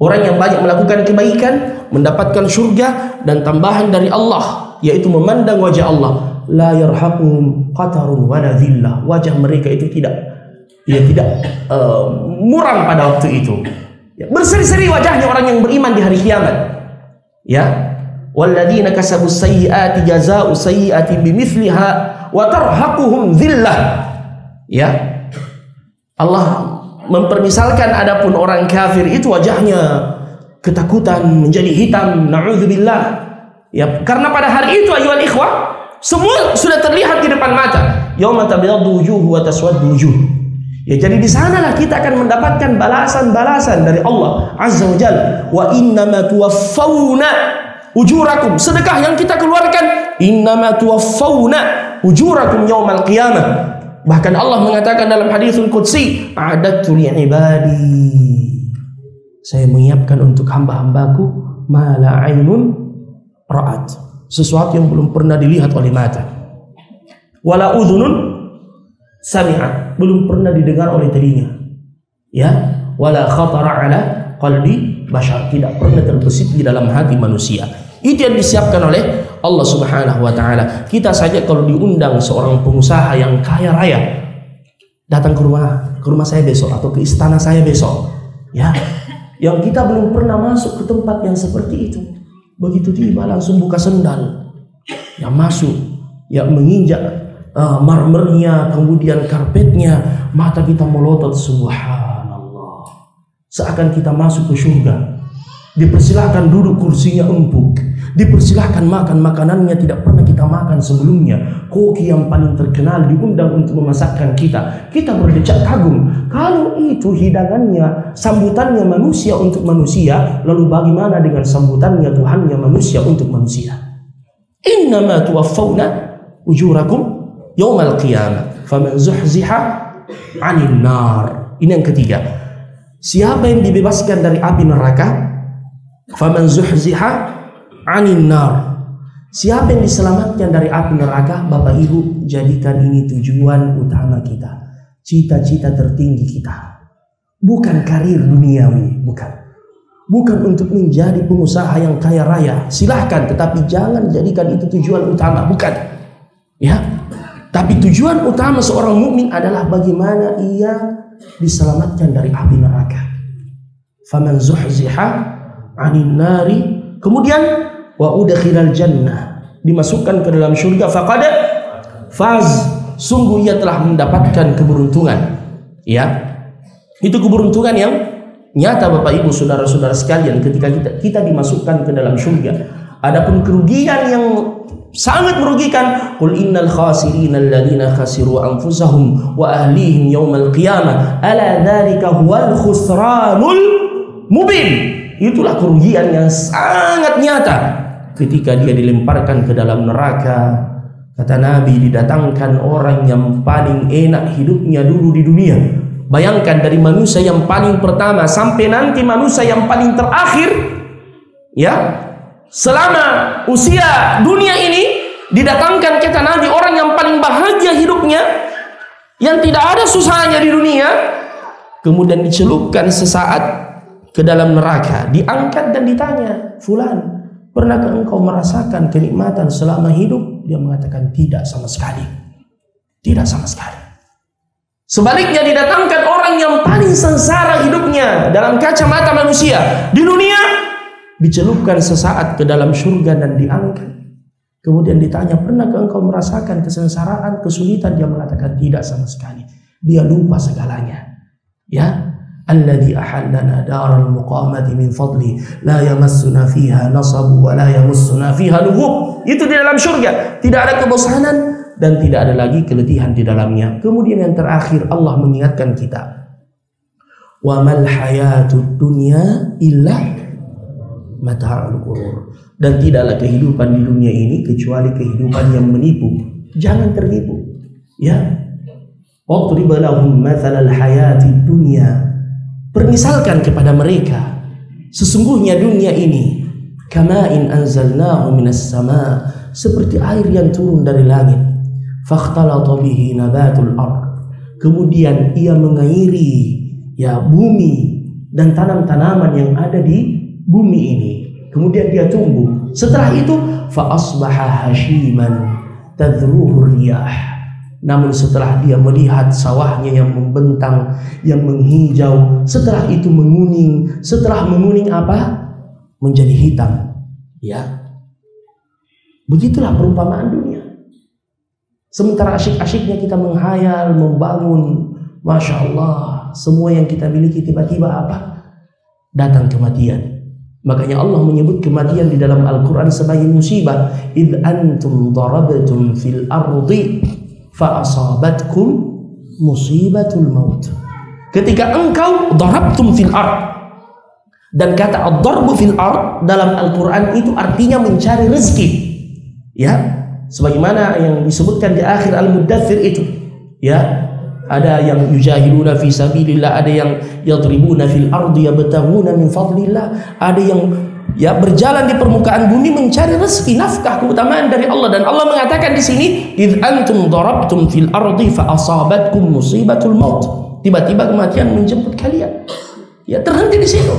Orang yang banyak melakukan kebaikan mendapatkan surga dan tambahan dari Allah, yaitu memandang wajah Allah. La yarhaquhum qatarun wala dhillah. Wajah mereka itu tidak muram pada waktu itu. Ya, berseri-seri wajahnya orang yang beriman di hari kiamat. Ya, walladzina kasabus sayyiati jazaa'u sayyi'atin bimithliha wa tarhaquhum dhillah. Ya, Allah mempermisalkan adapun orang kafir itu wajahnya ketakutan menjadi hitam, na'udzubillah. Ya, karena pada hari itu ayyuhal ikhwah, semua sudah terlihat di depan mata. Yauma tabyaddu wujuh wa taswaddu wujuh. Ya, jadi di sanalah kita akan mendapatkan balasan-balasan dari Allah Azza wa Jalla. Wa innama tuwaffawna ujurakum. Sedekah yang kita keluarkan, innama tuwaffawna ujurakum yaumal qiyamah. Bahkan Allah mengatakan dalam haditsul qudsi, a'adatu li'ibadi. Saya menyiapkan untuk hamba-hambaku ma la 'ainun ra'at. Sesuatu yang belum pernah dilihat oleh mata. Wala udhunun sami'at. Belum pernah didengar oleh telinga. Ya, wala khatara 'ala qalbi bashar. Tidak pernah terbesit di dalam hati manusia. Itu yang disiapkan oleh Allah Subhanahu wa taala. Kita saja kalau diundang seorang pengusaha yang kaya raya datang ke rumah saya besok atau ke istana saya besok, ya, yang kita belum pernah masuk ke tempat yang seperti itu, begitu tiba langsung buka sendal, yang masuk, ya menginjak marmernya, kemudian karpetnya, mata kita melotot, subhanallah, seakan kita masuk ke surga. Dipersilahkan duduk kursinya empuk, dipersilahkan makan makanannya tidak pernah kita makan sebelumnya. Koki yang paling terkenal diundang untuk memasakkan kita. Kita berdecak kagum. Kalau itu hidangannya, sambutannya manusia untuk manusia, lalu bagaimana dengan sambutannya Tuhannya manusia untuk manusia? Innama tuwaffawna ujurakum yaumal qiyamah faman zuhziha 'anil nar. Ini yang ketiga. Siapa yang dibebaskan dari api neraka? Faman zuhziha 'anil nar. Siapa yang diselamatkan dari api neraka? Bapak Ibu, jadikan ini tujuan utama kita, cita-cita tertinggi kita. Bukan karir duniawi, bukan untuk menjadi pengusaha yang kaya raya. Silahkan, tetapi jangan jadikan itu tujuan utama, bukan. Ya, tapi tujuan utama seorang mukmin adalah bagaimana ia diselamatkan dari api neraka. Faman zuhziha 'anil nari, kemudian wa udkhilal jannah, dimasukkan ke dalam surga, faqad faz, sungguh ia telah mendapatkan keberuntungan. Ya, itu keberuntungan yang nyata Bapak Ibu saudara-saudara sekalian ketika kita dimasukkan ke dalam surga. Adapun kerugian yang sangat merugikan. Qul innal khasirina alladziina khasiru anfusahum wa ahlihim yaumal qiyamah ala dzalika huwal khusranul mubin. Itulah kerugian yang sangat nyata ketika dia dilemparkan ke dalam neraka. Kata Nabi, didatangkan orang yang paling enak hidupnya dulu di dunia. Bayangkan dari manusia yang paling pertama sampai nanti manusia yang paling terakhir, ya, selama usia dunia ini didatangkan, kata Nabi, orang yang paling bahagia hidupnya, yang tidak ada susahnya di dunia, kemudian dicelupkan sesaat ke dalam neraka, diangkat dan ditanya, "Fulan, pernahkah engkau merasakan kenikmatan selama hidup?" Dia mengatakan, "Tidak sama sekali." Tidak sama sekali. Sebaliknya didatangkan orang yang paling sengsara hidupnya dalam kacamata manusia di dunia, dicelupkan sesaat ke dalam surga dan diangkat. Kemudian ditanya, "Pernahkah engkau merasakan kesengsaraan, kesulitan?" Dia mengatakan, "Tidak sama sekali." Dia lupa segalanya. Ya, alladzi ahallana daral muqamati min fadli la yamassuna fiha nasab wa la yamassuna fiha lughub. Itu di dalam surga, tidak ada kebosanan dan tidak ada lagi keletihan di dalamnya. Kemudian yang terakhir Allah mengingatkan kita, wa mal hayatud dunya illa mata'ul ghurur. Dan tidaklah kehidupan di dunia ini kecuali kehidupan yang menipu. Jangan tertipu. Ya. Wadrib lahum mathalal hayatid dunya. Permisalkan kepada mereka, sesungguhnya dunia ini kama'in anzalnahu minas sama, seperti air yang turun dari langit. Fakhtalata bihi nabatul ard. Kemudian ia mengairi ya bumi dan tanam-tanaman yang ada di bumi ini. Kemudian dia tumbuh. Setelah itu fa asbaha hashiman tadruhu riyah. Namun setelah dia melihat sawahnya yang membentang, yang menghijau, setelah itu menguning. Setelah menguning apa? Menjadi hitam. Ya. Begitulah perumpamaan dunia. Sementara asyik-asyiknya kita menghayal, membangun, Masya Allah, semua yang kita miliki tiba-tiba apa? Datang kematian. Makanya Allah menyebut kematian di dalam Al-Quran sebagai musibah. Idh antum darabtum fil ardi fa'asabatkum musibatul maut. Ketika engkau darabtum fil ard. Dan kata ad-darbu fil ard dalam Al-Quran itu artinya mencari rezeki. Ya, sebagaimana yang disebutkan di akhir Al-Muddathir itu. Ya, ada yang yujahiduna fi sabilillah, ada yang yadribuna fil ardi yabtaguna min fadlillah, ada yang ya berjalan di permukaan bumi mencari rezeki, nafkah, keutamaan dari Allah. Dan Allah mengatakan di sini, "Idz antum darabtum fil ardi fa asabatkum musibatul maut." Tiba-tiba kematian menjemput kalian. Ya, terhenti di situ.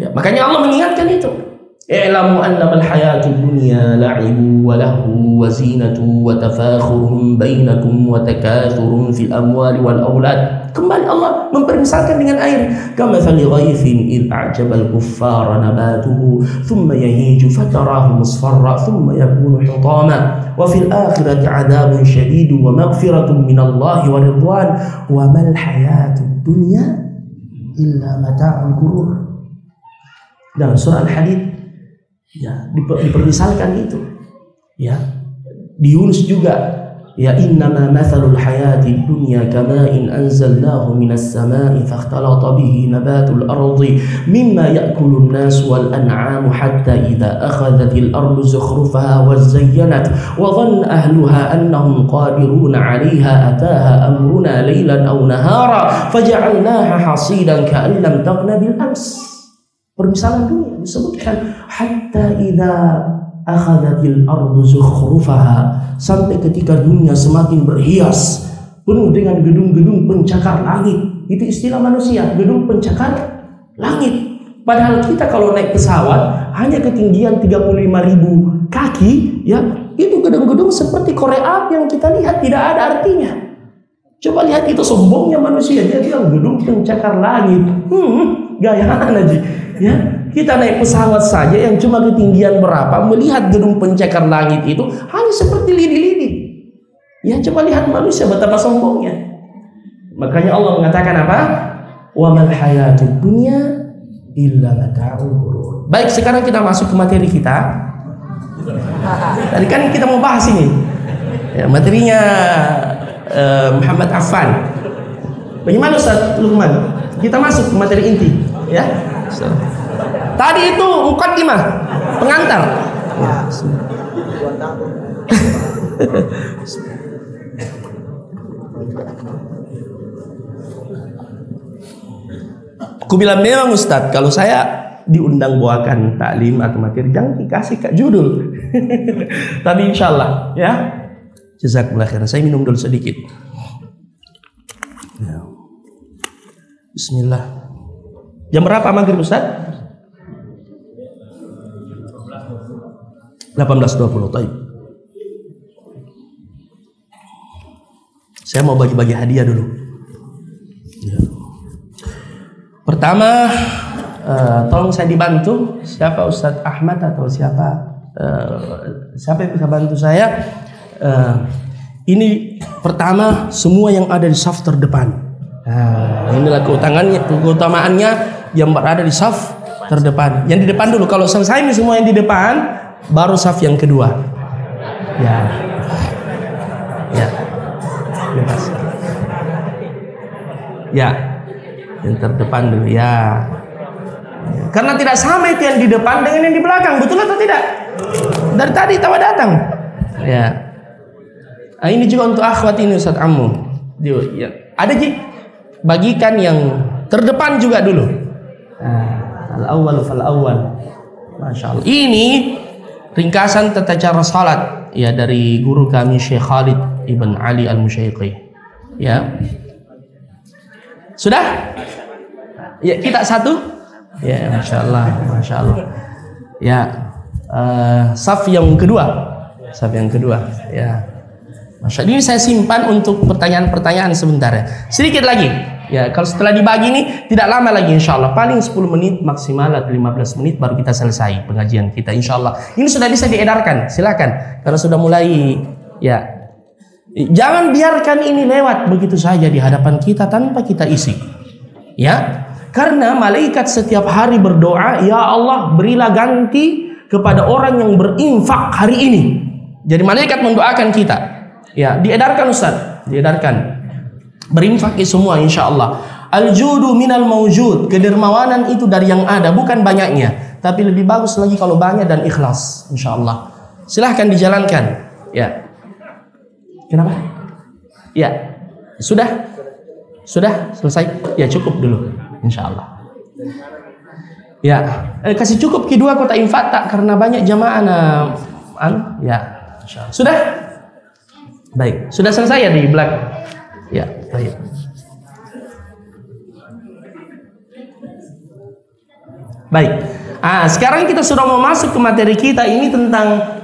Ya, makanya Allah mengingatkan itu. I'lamu annamal hayatud dunya la'ibu wa lahu wa zinatu wa tafakhurun bainakum wa takathurun fil amwali wal aulad. Kembali Allah mempermisalkan dengan air. Kamathali ghaithin idh a'jabal kuffara nabatuhu thumma yahiju fatarahu musfarra thumma yakunu hutama wa fil akhirati 'adzabun syadidun wa maghfiratun minallahi wa ridwan wa mal hayatud dunya illa mata'ul ghurur. Dalam surah Al-Hadid ya dipermisalkan itu. Ya, di Yunus juga, ya innama mathalul hayatid dunya kama'in anzalnahu minas sama'i fakhtalata bihi nabatul ardi mimma ya'kulun nas wal an'amu hatta idza akhadhatil ardu zukhrufaha wa zayyanat wa dhanna ahluha annahum qadiruna 'alayha ataha amruna laylan aw nahara faja'alnaha hasidan ka'an lam taghna bil ams. Permisalan dunia disebutkan hatta idza akhadhatil ardu zukhrufaha, sampai ketika dunia semakin berhias penuh dengan gedung-gedung pencakar langit. Itu istilah manusia, gedung pencakar langit. Padahal kita kalau naik pesawat hanya ketinggian 35.000 kaki, ya, itu gedung-gedung seperti korek api yang kita lihat tidak ada artinya. Coba lihat itu sombongnya manusia, dia bilang gedung pencakar langit. Gayaan aja. Ya, kita naik pesawat saja yang cuma ketinggian berapa, melihat gedung pencakar langit itu hanya seperti lidi-lidi. Ya, coba lihat manusia betapa sombongnya. Makanya Allah mengatakan apa? Wa mal hayatud dunya illa mata'ul ghurur. Baik, sekarang kita masuk ke materi kita. Tadi kan kita mau bahas ini. Ya, materinya Muhammad Affan. Bagaimana Ustaz Luqman? Kita masuk ke materi inti, ya. So. Tadi itu muqaddimah, pengantar. Ya. Aku bilang memang Ustaz, kalau saya diundang bawakan taklim atau materi jangan dikasih kak judul. Tapi insyaallah ya. Jazakumullah khairan. Saya minum dulu sedikit. Ya. Bismillah. Jam berapa maghrib Ustaz? 18.20. Baik. Saya mau bagi-bagi hadiah dulu. Ya. Pertama, tolong saya dibantu. Siapa Ustadz Ahmad atau siapa yang bisa bantu saya? Ini pertama, semua yang ada di saf terdepan. Inilah keutamaannya yang berada di saf terdepan. Yang di depan dulu. Kalau selesai ini semua yang di depan, baru saf yang kedua. Ya, ya, bebas. Ya, yang terdepan dulu ya. Karena tidak sama itu yang di depan dengan yang di belakang, betul atau tidak? Dari tadi tawa datang. Ya. Nah, ini juga untuk akhwat ini Ustaz Ammu. Ya. Ada Ji, bagikan yang terdepan juga dulu. Al-awwal fal-awwal. Masya Allah. Ini ringkasan tata cara salat ya dari guru kami Syekh Khalid Ibn Ali Al-Musyaiqi. Ya. Sudah? Ya, kita satu. Ya, masya Allah, masya Allah. Ya, saf yang kedua, ya. Masya Allah. Ini saya simpan untuk pertanyaan-pertanyaan sebentar ya. Sedikit lagi. Ya, kalau setelah dibagi ini tidak lama lagi insya Allah. Paling 10 menit maksimal atau 15 menit baru kita selesai pengajian kita insya Allah. Ini sudah bisa diedarkan, silakan. Karena sudah mulai ya. Jangan biarkan ini lewat begitu saja di hadapan kita tanpa kita isi. Ya. Karena malaikat setiap hari berdoa, ya Allah berilah ganti kepada orang yang berinfak hari ini. Jadi malaikat mendoakan kita. Ya, diedarkan Ustaz, diedarkan. Berinfak semua insya Allah. Al-judu minal mawjud. Kedermawanan itu dari yang ada, bukan banyaknya. Tapi lebih bagus lagi kalau banyak dan ikhlas insya Allah. Silahkan dijalankan. Ya. Kenapa? Ya. Sudah? Sudah selesai? Ya cukup dulu. Insya Allah. Ya, kasih cukup kedua kota infak tak karena banyak jamaah ya. Insya Allah. Sudah? Baik, sudah selesai ya di belakang. Ya, baik. Baik. Sekarang kita sudah mau masuk ke materi kita ini tentang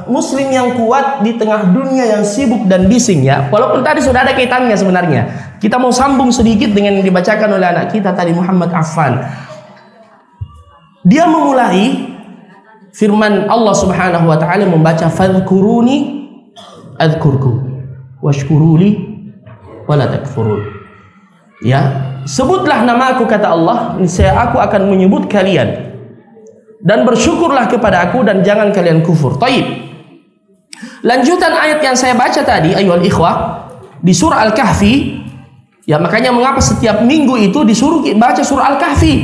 Muslim yang kuat di tengah dunia yang sibuk dan bising ya. Walaupun tadi sudah ada kaitannya sebenarnya. Kita mau sambung sedikit dengan yang dibacakan oleh anak kita tadi Muhammad Affan. Dia memulai firman Allah Subhanahu wa taala membaca fadhkuruni adzkurkum washkuruli wala takfurun. Ya, sebutlah namaku kata Allah, niscaya aku akan menyebut kalian. Dan bersyukurlah kepada aku dan jangan kalian kufur. Taib. Lanjutan ayat yang saya baca tadi, ayyuhal ikhwah, di surah Al-Kahfi. Ya, makanya mengapa setiap minggu itu disuruh baca surah Al-Kahfi?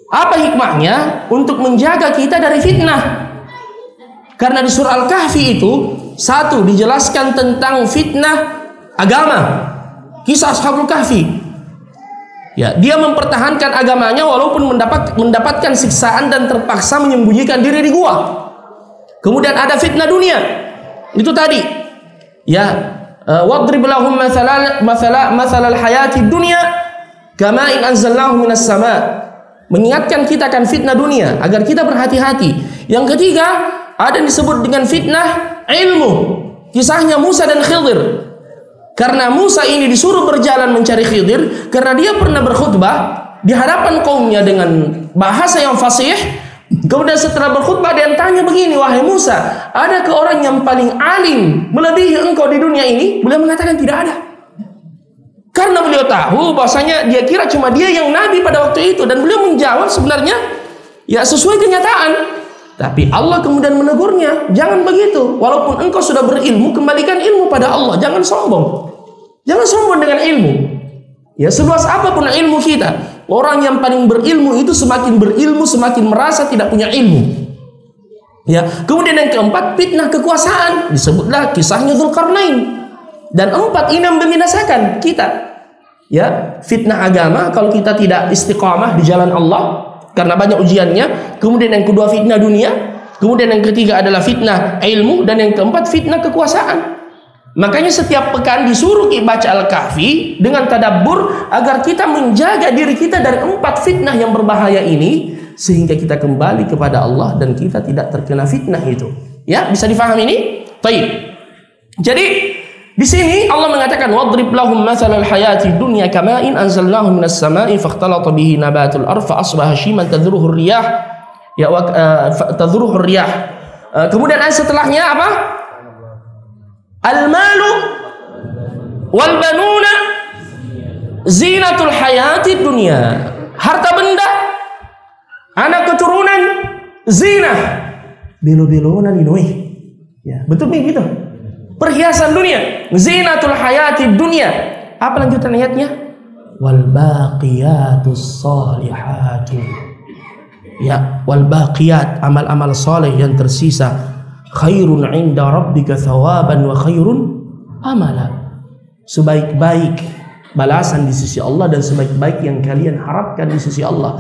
Apa hikmahnya? Untuk menjaga kita dari fitnah. Karena di surah Al-Kahfi itu, satu, dijelaskan tentang fitnah agama. Kisah Ashabul Kahfi. Ya, dia mempertahankan agamanya walaupun mendapatkan siksaan dan terpaksa menyembunyikan diri di gua. Kemudian ada fitnah dunia. Itu tadi. Ya, wadrib lahum mathalal hayati dunya kama in anzalnahu minas sama. Mengingatkan kita akan fitnah dunia agar kita berhati-hati. Yang ketiga, ada yang disebut dengan fitnah ilmu. Kisahnya Musa dan Khidir. Karena Musa ini disuruh berjalan mencari Khidir karena dia pernah berkhutbah di hadapan kaumnya dengan bahasa yang fasih. Kemudian setelah berkhutbah dia tanya begini, wahai Musa, adakah orang yang paling alim melebihi engkau di dunia ini? Beliau mengatakan tidak ada. Karena beliau tahu bahwasanya dia kira cuma dia yang nabi pada waktu itu, dan beliau menjawab sebenarnya ya sesuai kenyataan. Tapi Allah kemudian menegurnya, jangan begitu. Walaupun engkau sudah berilmu, kembalikan ilmu pada Allah. Jangan sombong. Jangan sombong dengan ilmu. Ya, seluas apapun ilmu kita, orang yang paling berilmu itu semakin berilmu, semakin merasa tidak punya ilmu. Ya, kemudian yang keempat, fitnah kekuasaan. Disebutlah kisahnya Dzulqarnain. Dan 4 ini yang membinasakan kita. Ya, fitnah agama kalau kita tidak istiqamah di jalan Allah karena banyak ujiannya. Kemudian yang kedua fitnah dunia. Kemudian yang ketiga adalah fitnah ilmu. Dan yang keempat fitnah kekuasaan. Makanya setiap pekan disuruh baca Al-Kahfi dengan tadabbur agar kita menjaga diri kita dari 4 fitnah yang berbahaya ini, sehingga kita kembali kepada Allah dan kita tidak terkena fitnah itu. Ya, bisa difahami ini? Baik. Jadi di sini Allah mengatakan wadrib lahum mathalal hayati dunya kama'in anzalnahu minas sama'i fakhtalata bihi nabatul ardh fa asbaha hashiman tadhruhu ar-riyah ya tadhruhu ar-riyah. Kemudian ayat setelahnya apa? Al-malu wal banuna zinatul hayati dunya. Harta benda, anak keturunan, zinah. Belo-belona dinoi. Ya, betul begitu. Perhiasan dunia, zinatul hayati dunia. Apa lanjutan ayatnya? Wal baqiyatus salihatu. Ya, wal baqiyat, amal-amal saleh yang tersisa, khairun 'inda rabbika thawaban wa khairun amala. Sebaik-baik balasan di sisi Allah dan sebaik-baik yang kalian harapkan di sisi Allah.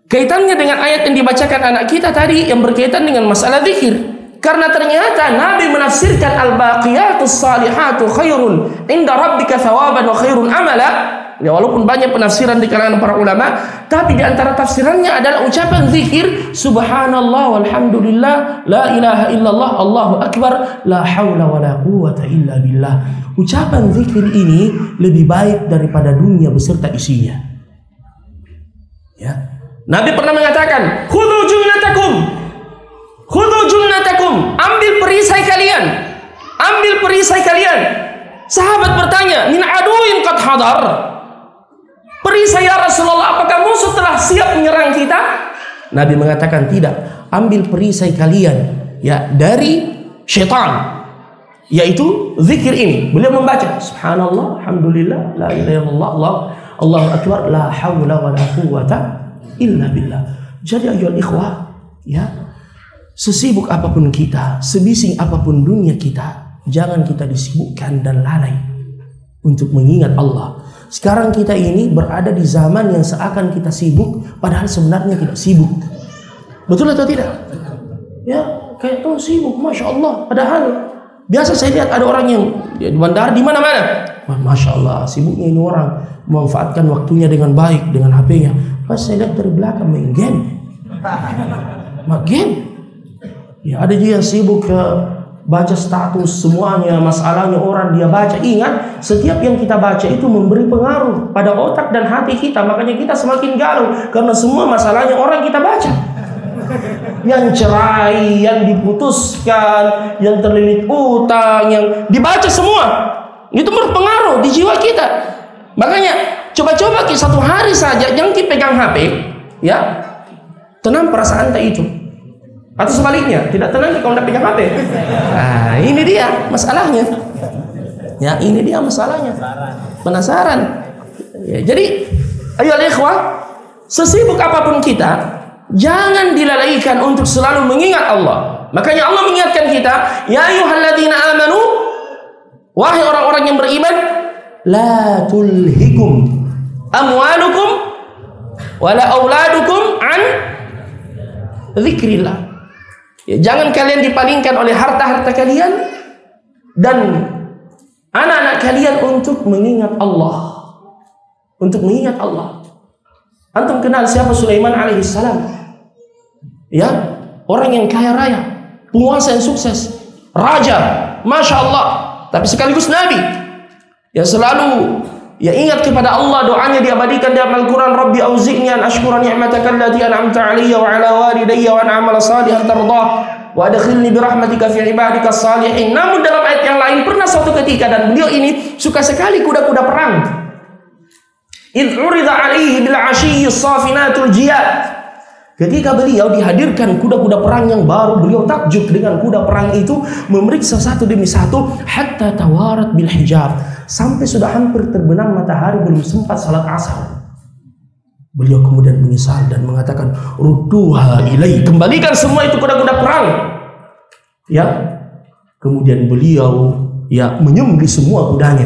Kaitannya dengan ayat yang dibacakan anak kita tadi yang berkaitan dengan masalah zikir. Karena ternyata Nabi menafsirkan al-baqiyatus salihatu khairun inda rabbika thawaban wa khairun amala. Ya, walaupun banyak penafsiran di kalangan para ulama, tapi di antara tafsirannya adalah ucapan zikir subhanallah walhamdulillah la ilaha illallah Allahu akbar la haula wala quwwata illa billah. Ucapan zikir ini lebih baik daripada dunia beserta isinya. Ya. Nabi pernah mengatakan, "Khudhu junnatakum." Khudhu junnatakum, ambil perisai kalian. Ambil perisai kalian. Sahabat bertanya, min aduin qad hadar. Perisai ya Rasulullah, apakah musuh telah siap menyerang kita? Nabi mengatakan tidak. Ambil perisai kalian ya dari syaitan, yaitu zikir ini. Beliau membaca subhanallah, alhamdulillah, la ilaha illallah, Allahu akbar, la haula wala quwwata illa billah. Jadi ayyuhal ikhwah, ya, sesibuk apapun kita, sebising apapun dunia kita, jangan kita disibukkan dan lalai untuk mengingat Allah. Sekarang kita ini berada di zaman yang seakan kita sibuk, padahal sebenarnya tidak sibuk. Betul atau tidak? Ya, kayak tuh sibuk, masya Allah. Padahal biasa saya lihat ada orang yang di bandara di mana-mana, masya Allah, sibuknya ini orang memanfaatkan waktunya dengan baik dengan HP-nya. Pas saya lihat dari belakang main game, Ya, ada dia yang sibuk ke baca status semuanya, masalahnya orang dia baca. Ingat, setiap yang kita baca itu memberi pengaruh pada otak dan hati kita. Makanya kita semakin galau karena semua masalahnya orang kita baca. Yang cerai, yang diputuskan, yang terlilit utang, yang dibaca semua. Itu berpengaruh di jiwa kita. Makanya coba-coba satu hari saja jangan kita pegang HP, ya. Tenang perasaan tak itu. Atau sebaliknya, tidak tenang kalau tidak pegang HP. Nah, ini dia masalahnya. Ya, ini dia masalahnya. Penasaran. Ya, jadi, ayo ikhwah, sesibuk apapun kita, jangan dilalaikan untuk selalu mengingat Allah. Makanya Allah mengingatkan kita, ya ayyuhalladzina amanu, wahai orang-orang yang beriman, la tulhikum amwalukum wala auladukum an dzikrillah. Ya, jangan kalian dipalingkan oleh harta-harta kalian dan anak-anak kalian untuk mengingat Allah. Untuk mengingat Allah. Antum kenal siapa Sulaiman alaihissalam? Ya, orang yang kaya raya, penguasa yang sukses, raja, masya Allah, tapi sekaligus nabi. Yang selalu ya ingat kepada Allah, doanya diabadikan dalam Al-Quran, Rabbi auzi'ni an ashkura ni'mataka allati an'amta 'alayya wa 'ala walidayya wa an a'mala salihan tardah wa adkhilni bi rahmatika fi ibadika salihin. Namun dalam ayat yang lain pernah suatu ketika, dan beliau ini suka sekali kuda-kuda perang. Idh urida 'alaihi bil 'ashiyyi safinatul jiyad. Ketika beliau dihadirkan kuda-kuda perang yang baru, beliau takjub dengan kuda perang itu, memeriksa satu demi satu, hatta tawarat bil hijab, sampai sudah hampir terbenam matahari, belum sempat salat asar. Beliau kemudian menyesal dan mengatakan, rudduha ilai, kembalikan semua itu kuda-kuda perang. Ya, kemudian beliau menyembelih semua kudanya,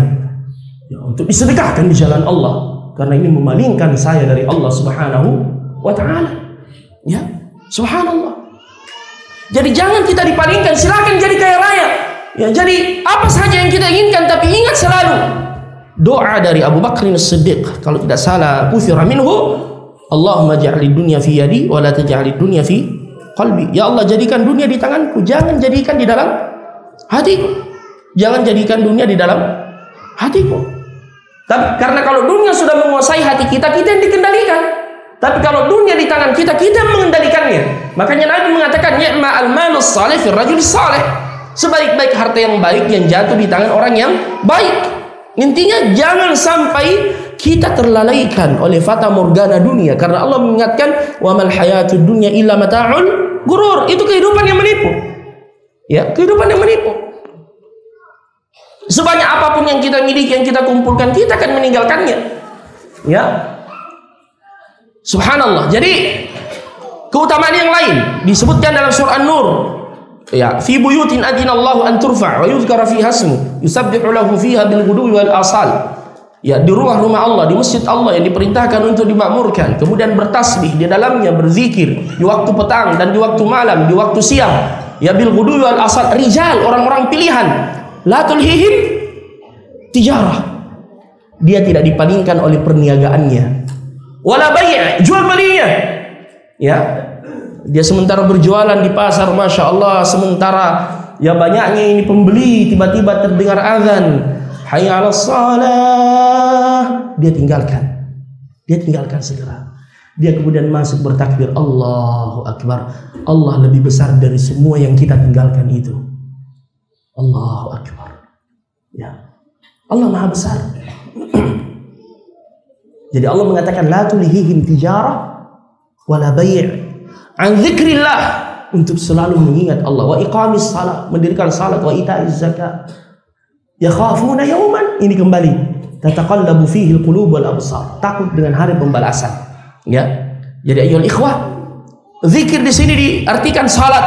untuk disedekahkan di jalan Allah, karena ini memalingkan saya dari Allah Subhanahu wa Ta'ala. Ya, subhanallah. Jadi jangan kita dipalingkan, silakan jadi kaya raya. Ya, jadi apa saja yang kita inginkan, tapi ingat selalu doa dari Abu Bakr As-Siddiq, kalau tidak salah, kufira minhu, Allahumma ja'alid dunya fi yadi wa la taj'alid dunya fi qalbi. Ya Allah, jadikan dunia di tanganku, jangan jadikan di dalam hatiku. Jangan jadikan dunia di dalam hatiku. Tapi karena kalau dunia sudah menguasai hati kita, kita yang dikendalikan. Tapi kalau dunia di tangan kita, kita mengendalikannya. Makanya Nabi mengatakan, ni'ma al-malus salih fir rajulis salih. Sebaik-baik harta yang baik yang jatuh di tangan orang yang baik. Intinya jangan sampai kita terlalaikan oleh fata morgana dunia, karena Allah mengingatkan, wa mal hayatud dunya illa mata'ul gurur. Itu kehidupan yang menipu. Ya, kehidupan yang menipu. Sebanyak apapun yang kita miliki, yang kita kumpulkan, kita akan meninggalkannya. Ya. Subhanallah. Jadi keutamaan yang lain disebutkan dalam surah An-Nur. Ya, fi buyutin adinallahu an turfa' wa yuzkara fiha ismu yusabbihu lahu fiha bil ghudwi wal asal. Ya, di rumah-rumah Allah, di masjid Allah yang diperintahkan untuk dimakmurkan, kemudian bertasbih di dalamnya, berzikir di waktu petang dan di waktu malam, di waktu siang. Ya, bil ghudwi wal asal, rijal, orang-orang pilihan. La tulhihim tijarah. Dia tidak dipalingkan oleh perniagaannya. Wala bai', jual belinya. Ya, dia sementara berjualan di pasar, masya Allah, sementara ya banyaknya ini pembeli, tiba-tiba terdengar azan, hayya 'alas shalah, dia tinggalkan segera. Dia kemudian masuk bertakbir, Allahu Akbar. Allah lebih besar dari semua yang kita tinggalkan itu. Allahu Akbar. Ya, Allah Maha Besar. Jadi Allah mengatakan, la tulhihim tijarah wala bai' an dzikrillah, untuk selalu mengingat Allah, wa iqamis salat, mendirikan salat, wa ita'iz zakat, yakhafuna yawman, ini kembali, tataqallabu fihi alqulub wal absar, takut dengan hari pembalasan. Ya. Jadi ayyuhal ikhwah, zikir di sini diartikan salat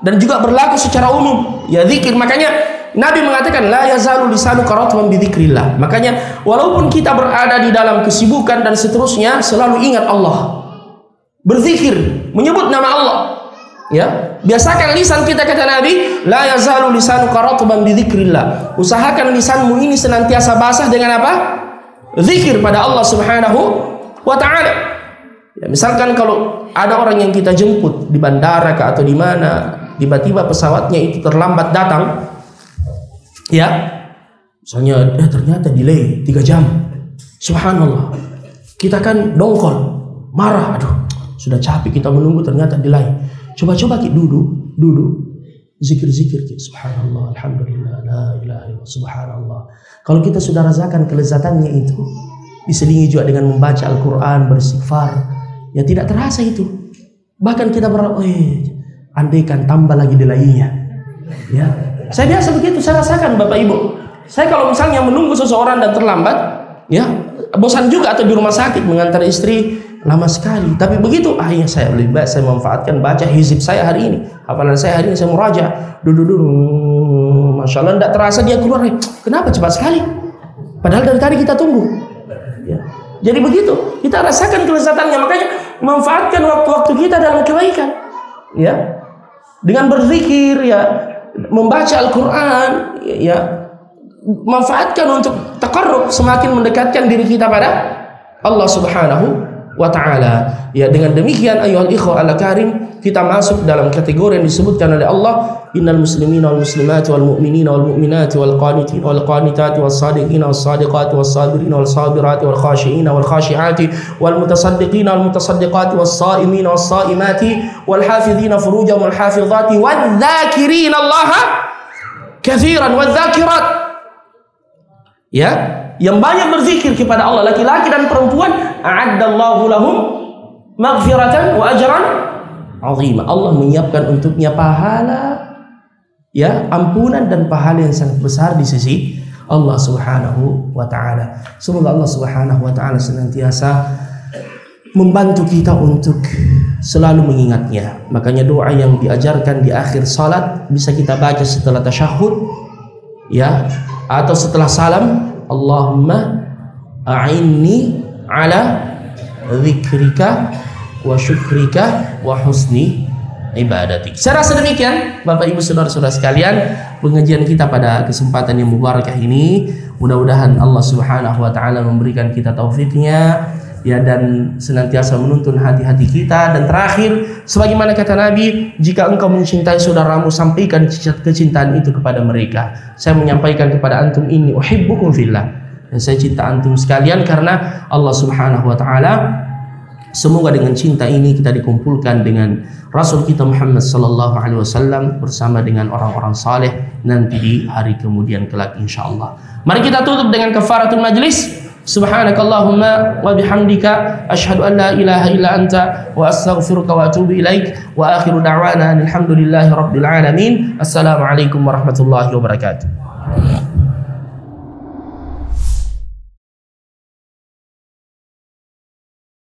dan juga berlaku secara umum. Ya, zikir, makanya Nabi mengatakan, la yazalu lisanuka ratban bi dzikrillah. Makanya walaupun kita berada di dalam kesibukan dan seterusnya, selalu ingat Allah. Berzikir, menyebut nama Allah. Ya, biasakan lisan kita, kata Nabi, la yazalu lisanuka ratban bi dzikrillah. Usahakan lisanmu ini senantiasa basah dengan apa? Zikir pada Allah Subhanahu wa Ta'ala. Ya, misalkan kalau ada orang yang kita jemput di bandara atau di mana, tiba-tiba pesawatnya itu terlambat datang. Ya, misalnya ternyata delay 3 jam. Subhanallah. Kita kan dongkol, marah, aduh, sudah capek kita menunggu, ternyata delay. Coba-coba kita duduk, zikir-zikir, subhanallah, alhamdulillah, la ilaha illallah, subhanallah. Kalau kita sudah rasakan kelezatannya itu, diselingi juga dengan membaca Al-Quran, beristighfar, ya tidak terasa itu. Bahkan kita berharap, andaikan tambah lagi delaynya. Ya. Saya biasa begitu, saya rasakan Bapak Ibu. Saya kalau misalnya menunggu seseorang dan terlambat, ya bosan juga, atau di rumah sakit mengantar istri lama sekali. Tapi begitu, ya saya lebih baik saya memanfaatkan baca hizib saya hari ini, hafalan saya hari ini, saya muraja. Dulu, masya Allah, tidak terasa dia keluar. Kenapa cepat sekali? Padahal dari tadi kita tunggu. Ya. Jadi begitu, kita rasakan kelezatannya. Makanya manfaatkan waktu-waktu kita dalam kebaikan. Ya, dengan berzikir, ya, membaca Al-Quran, ya, manfaatkan untuk taqarrub, semakin mendekatkan diri kita pada Allah Subhanahu wa Ta'ala. Ya, dengan demikian ayyuhal ikhwah al-karim, kita masuk dalam kategori yang disebutkan oleh Allah, innal muslimina wal muslimati wal mu'minina wal mu'minati wal qanitina wal qanitati was sadiqina was sadiqati was sabirina wal sabirati wal khashiina wal khashiati wal mutasaddiqina wal mutasaddiqati was saimina was saimati wal hafizina furujahum wal hafizati wadz dzakirina Allah katsiran wadz dzakirat. Ya, yang banyak berzikir kepada Allah, laki-laki dan perempuan, a'addallahu lahum maghfiratan wa ajran 'azima. Allah menyiapkan untuknya pahala, ya, ampunan dan pahala yang sangat besar di sisi Allah Subhanahu wa taala. Semoga Allah Subhanahu wa taala senantiasa membantu kita untuk selalu mengingatnya. Makanya doa yang diajarkan di akhir salat bisa kita baca setelah tasyahud, ya, atau setelah salam. Allahumma a'inni ala dzikrika wa syukrika wa husni ibadatik. Saya rasa demikian Bapak Ibu Saudara-saudara sekalian, pengajian kita pada kesempatan yang mubarakah ini. Mudah-mudahan Allah Subhanahu wa taala memberikan kita taufiknya, ya, dan senantiasa menuntun hati-hati kita. Dan terakhir, sebagaimana kata Nabi, jika engkau mencintai saudaramu, sampaikan kecintaan itu kepada mereka. Saya menyampaikan kepada antum ini, uhibbukum fillah, dan saya cinta antum sekalian karena Allah Subhanahu wa taala. Semoga dengan cinta ini kita dikumpulkan dengan Rasul kita Muhammad sallallahu alaihi wasallam bersama dengan orang-orang saleh nanti di hari kemudian kelak insyaallah. Mari kita tutup dengan kafaratul majlis. Subhanakallahumma wa bihamdika asyhadu an la ilaha illa anta wa astaghfiruka wa atubu ilaik wa akhiru da'wana alhamdulillahi rabbil alamin. Assalamualaikum warahmatullahi wabarakatuh.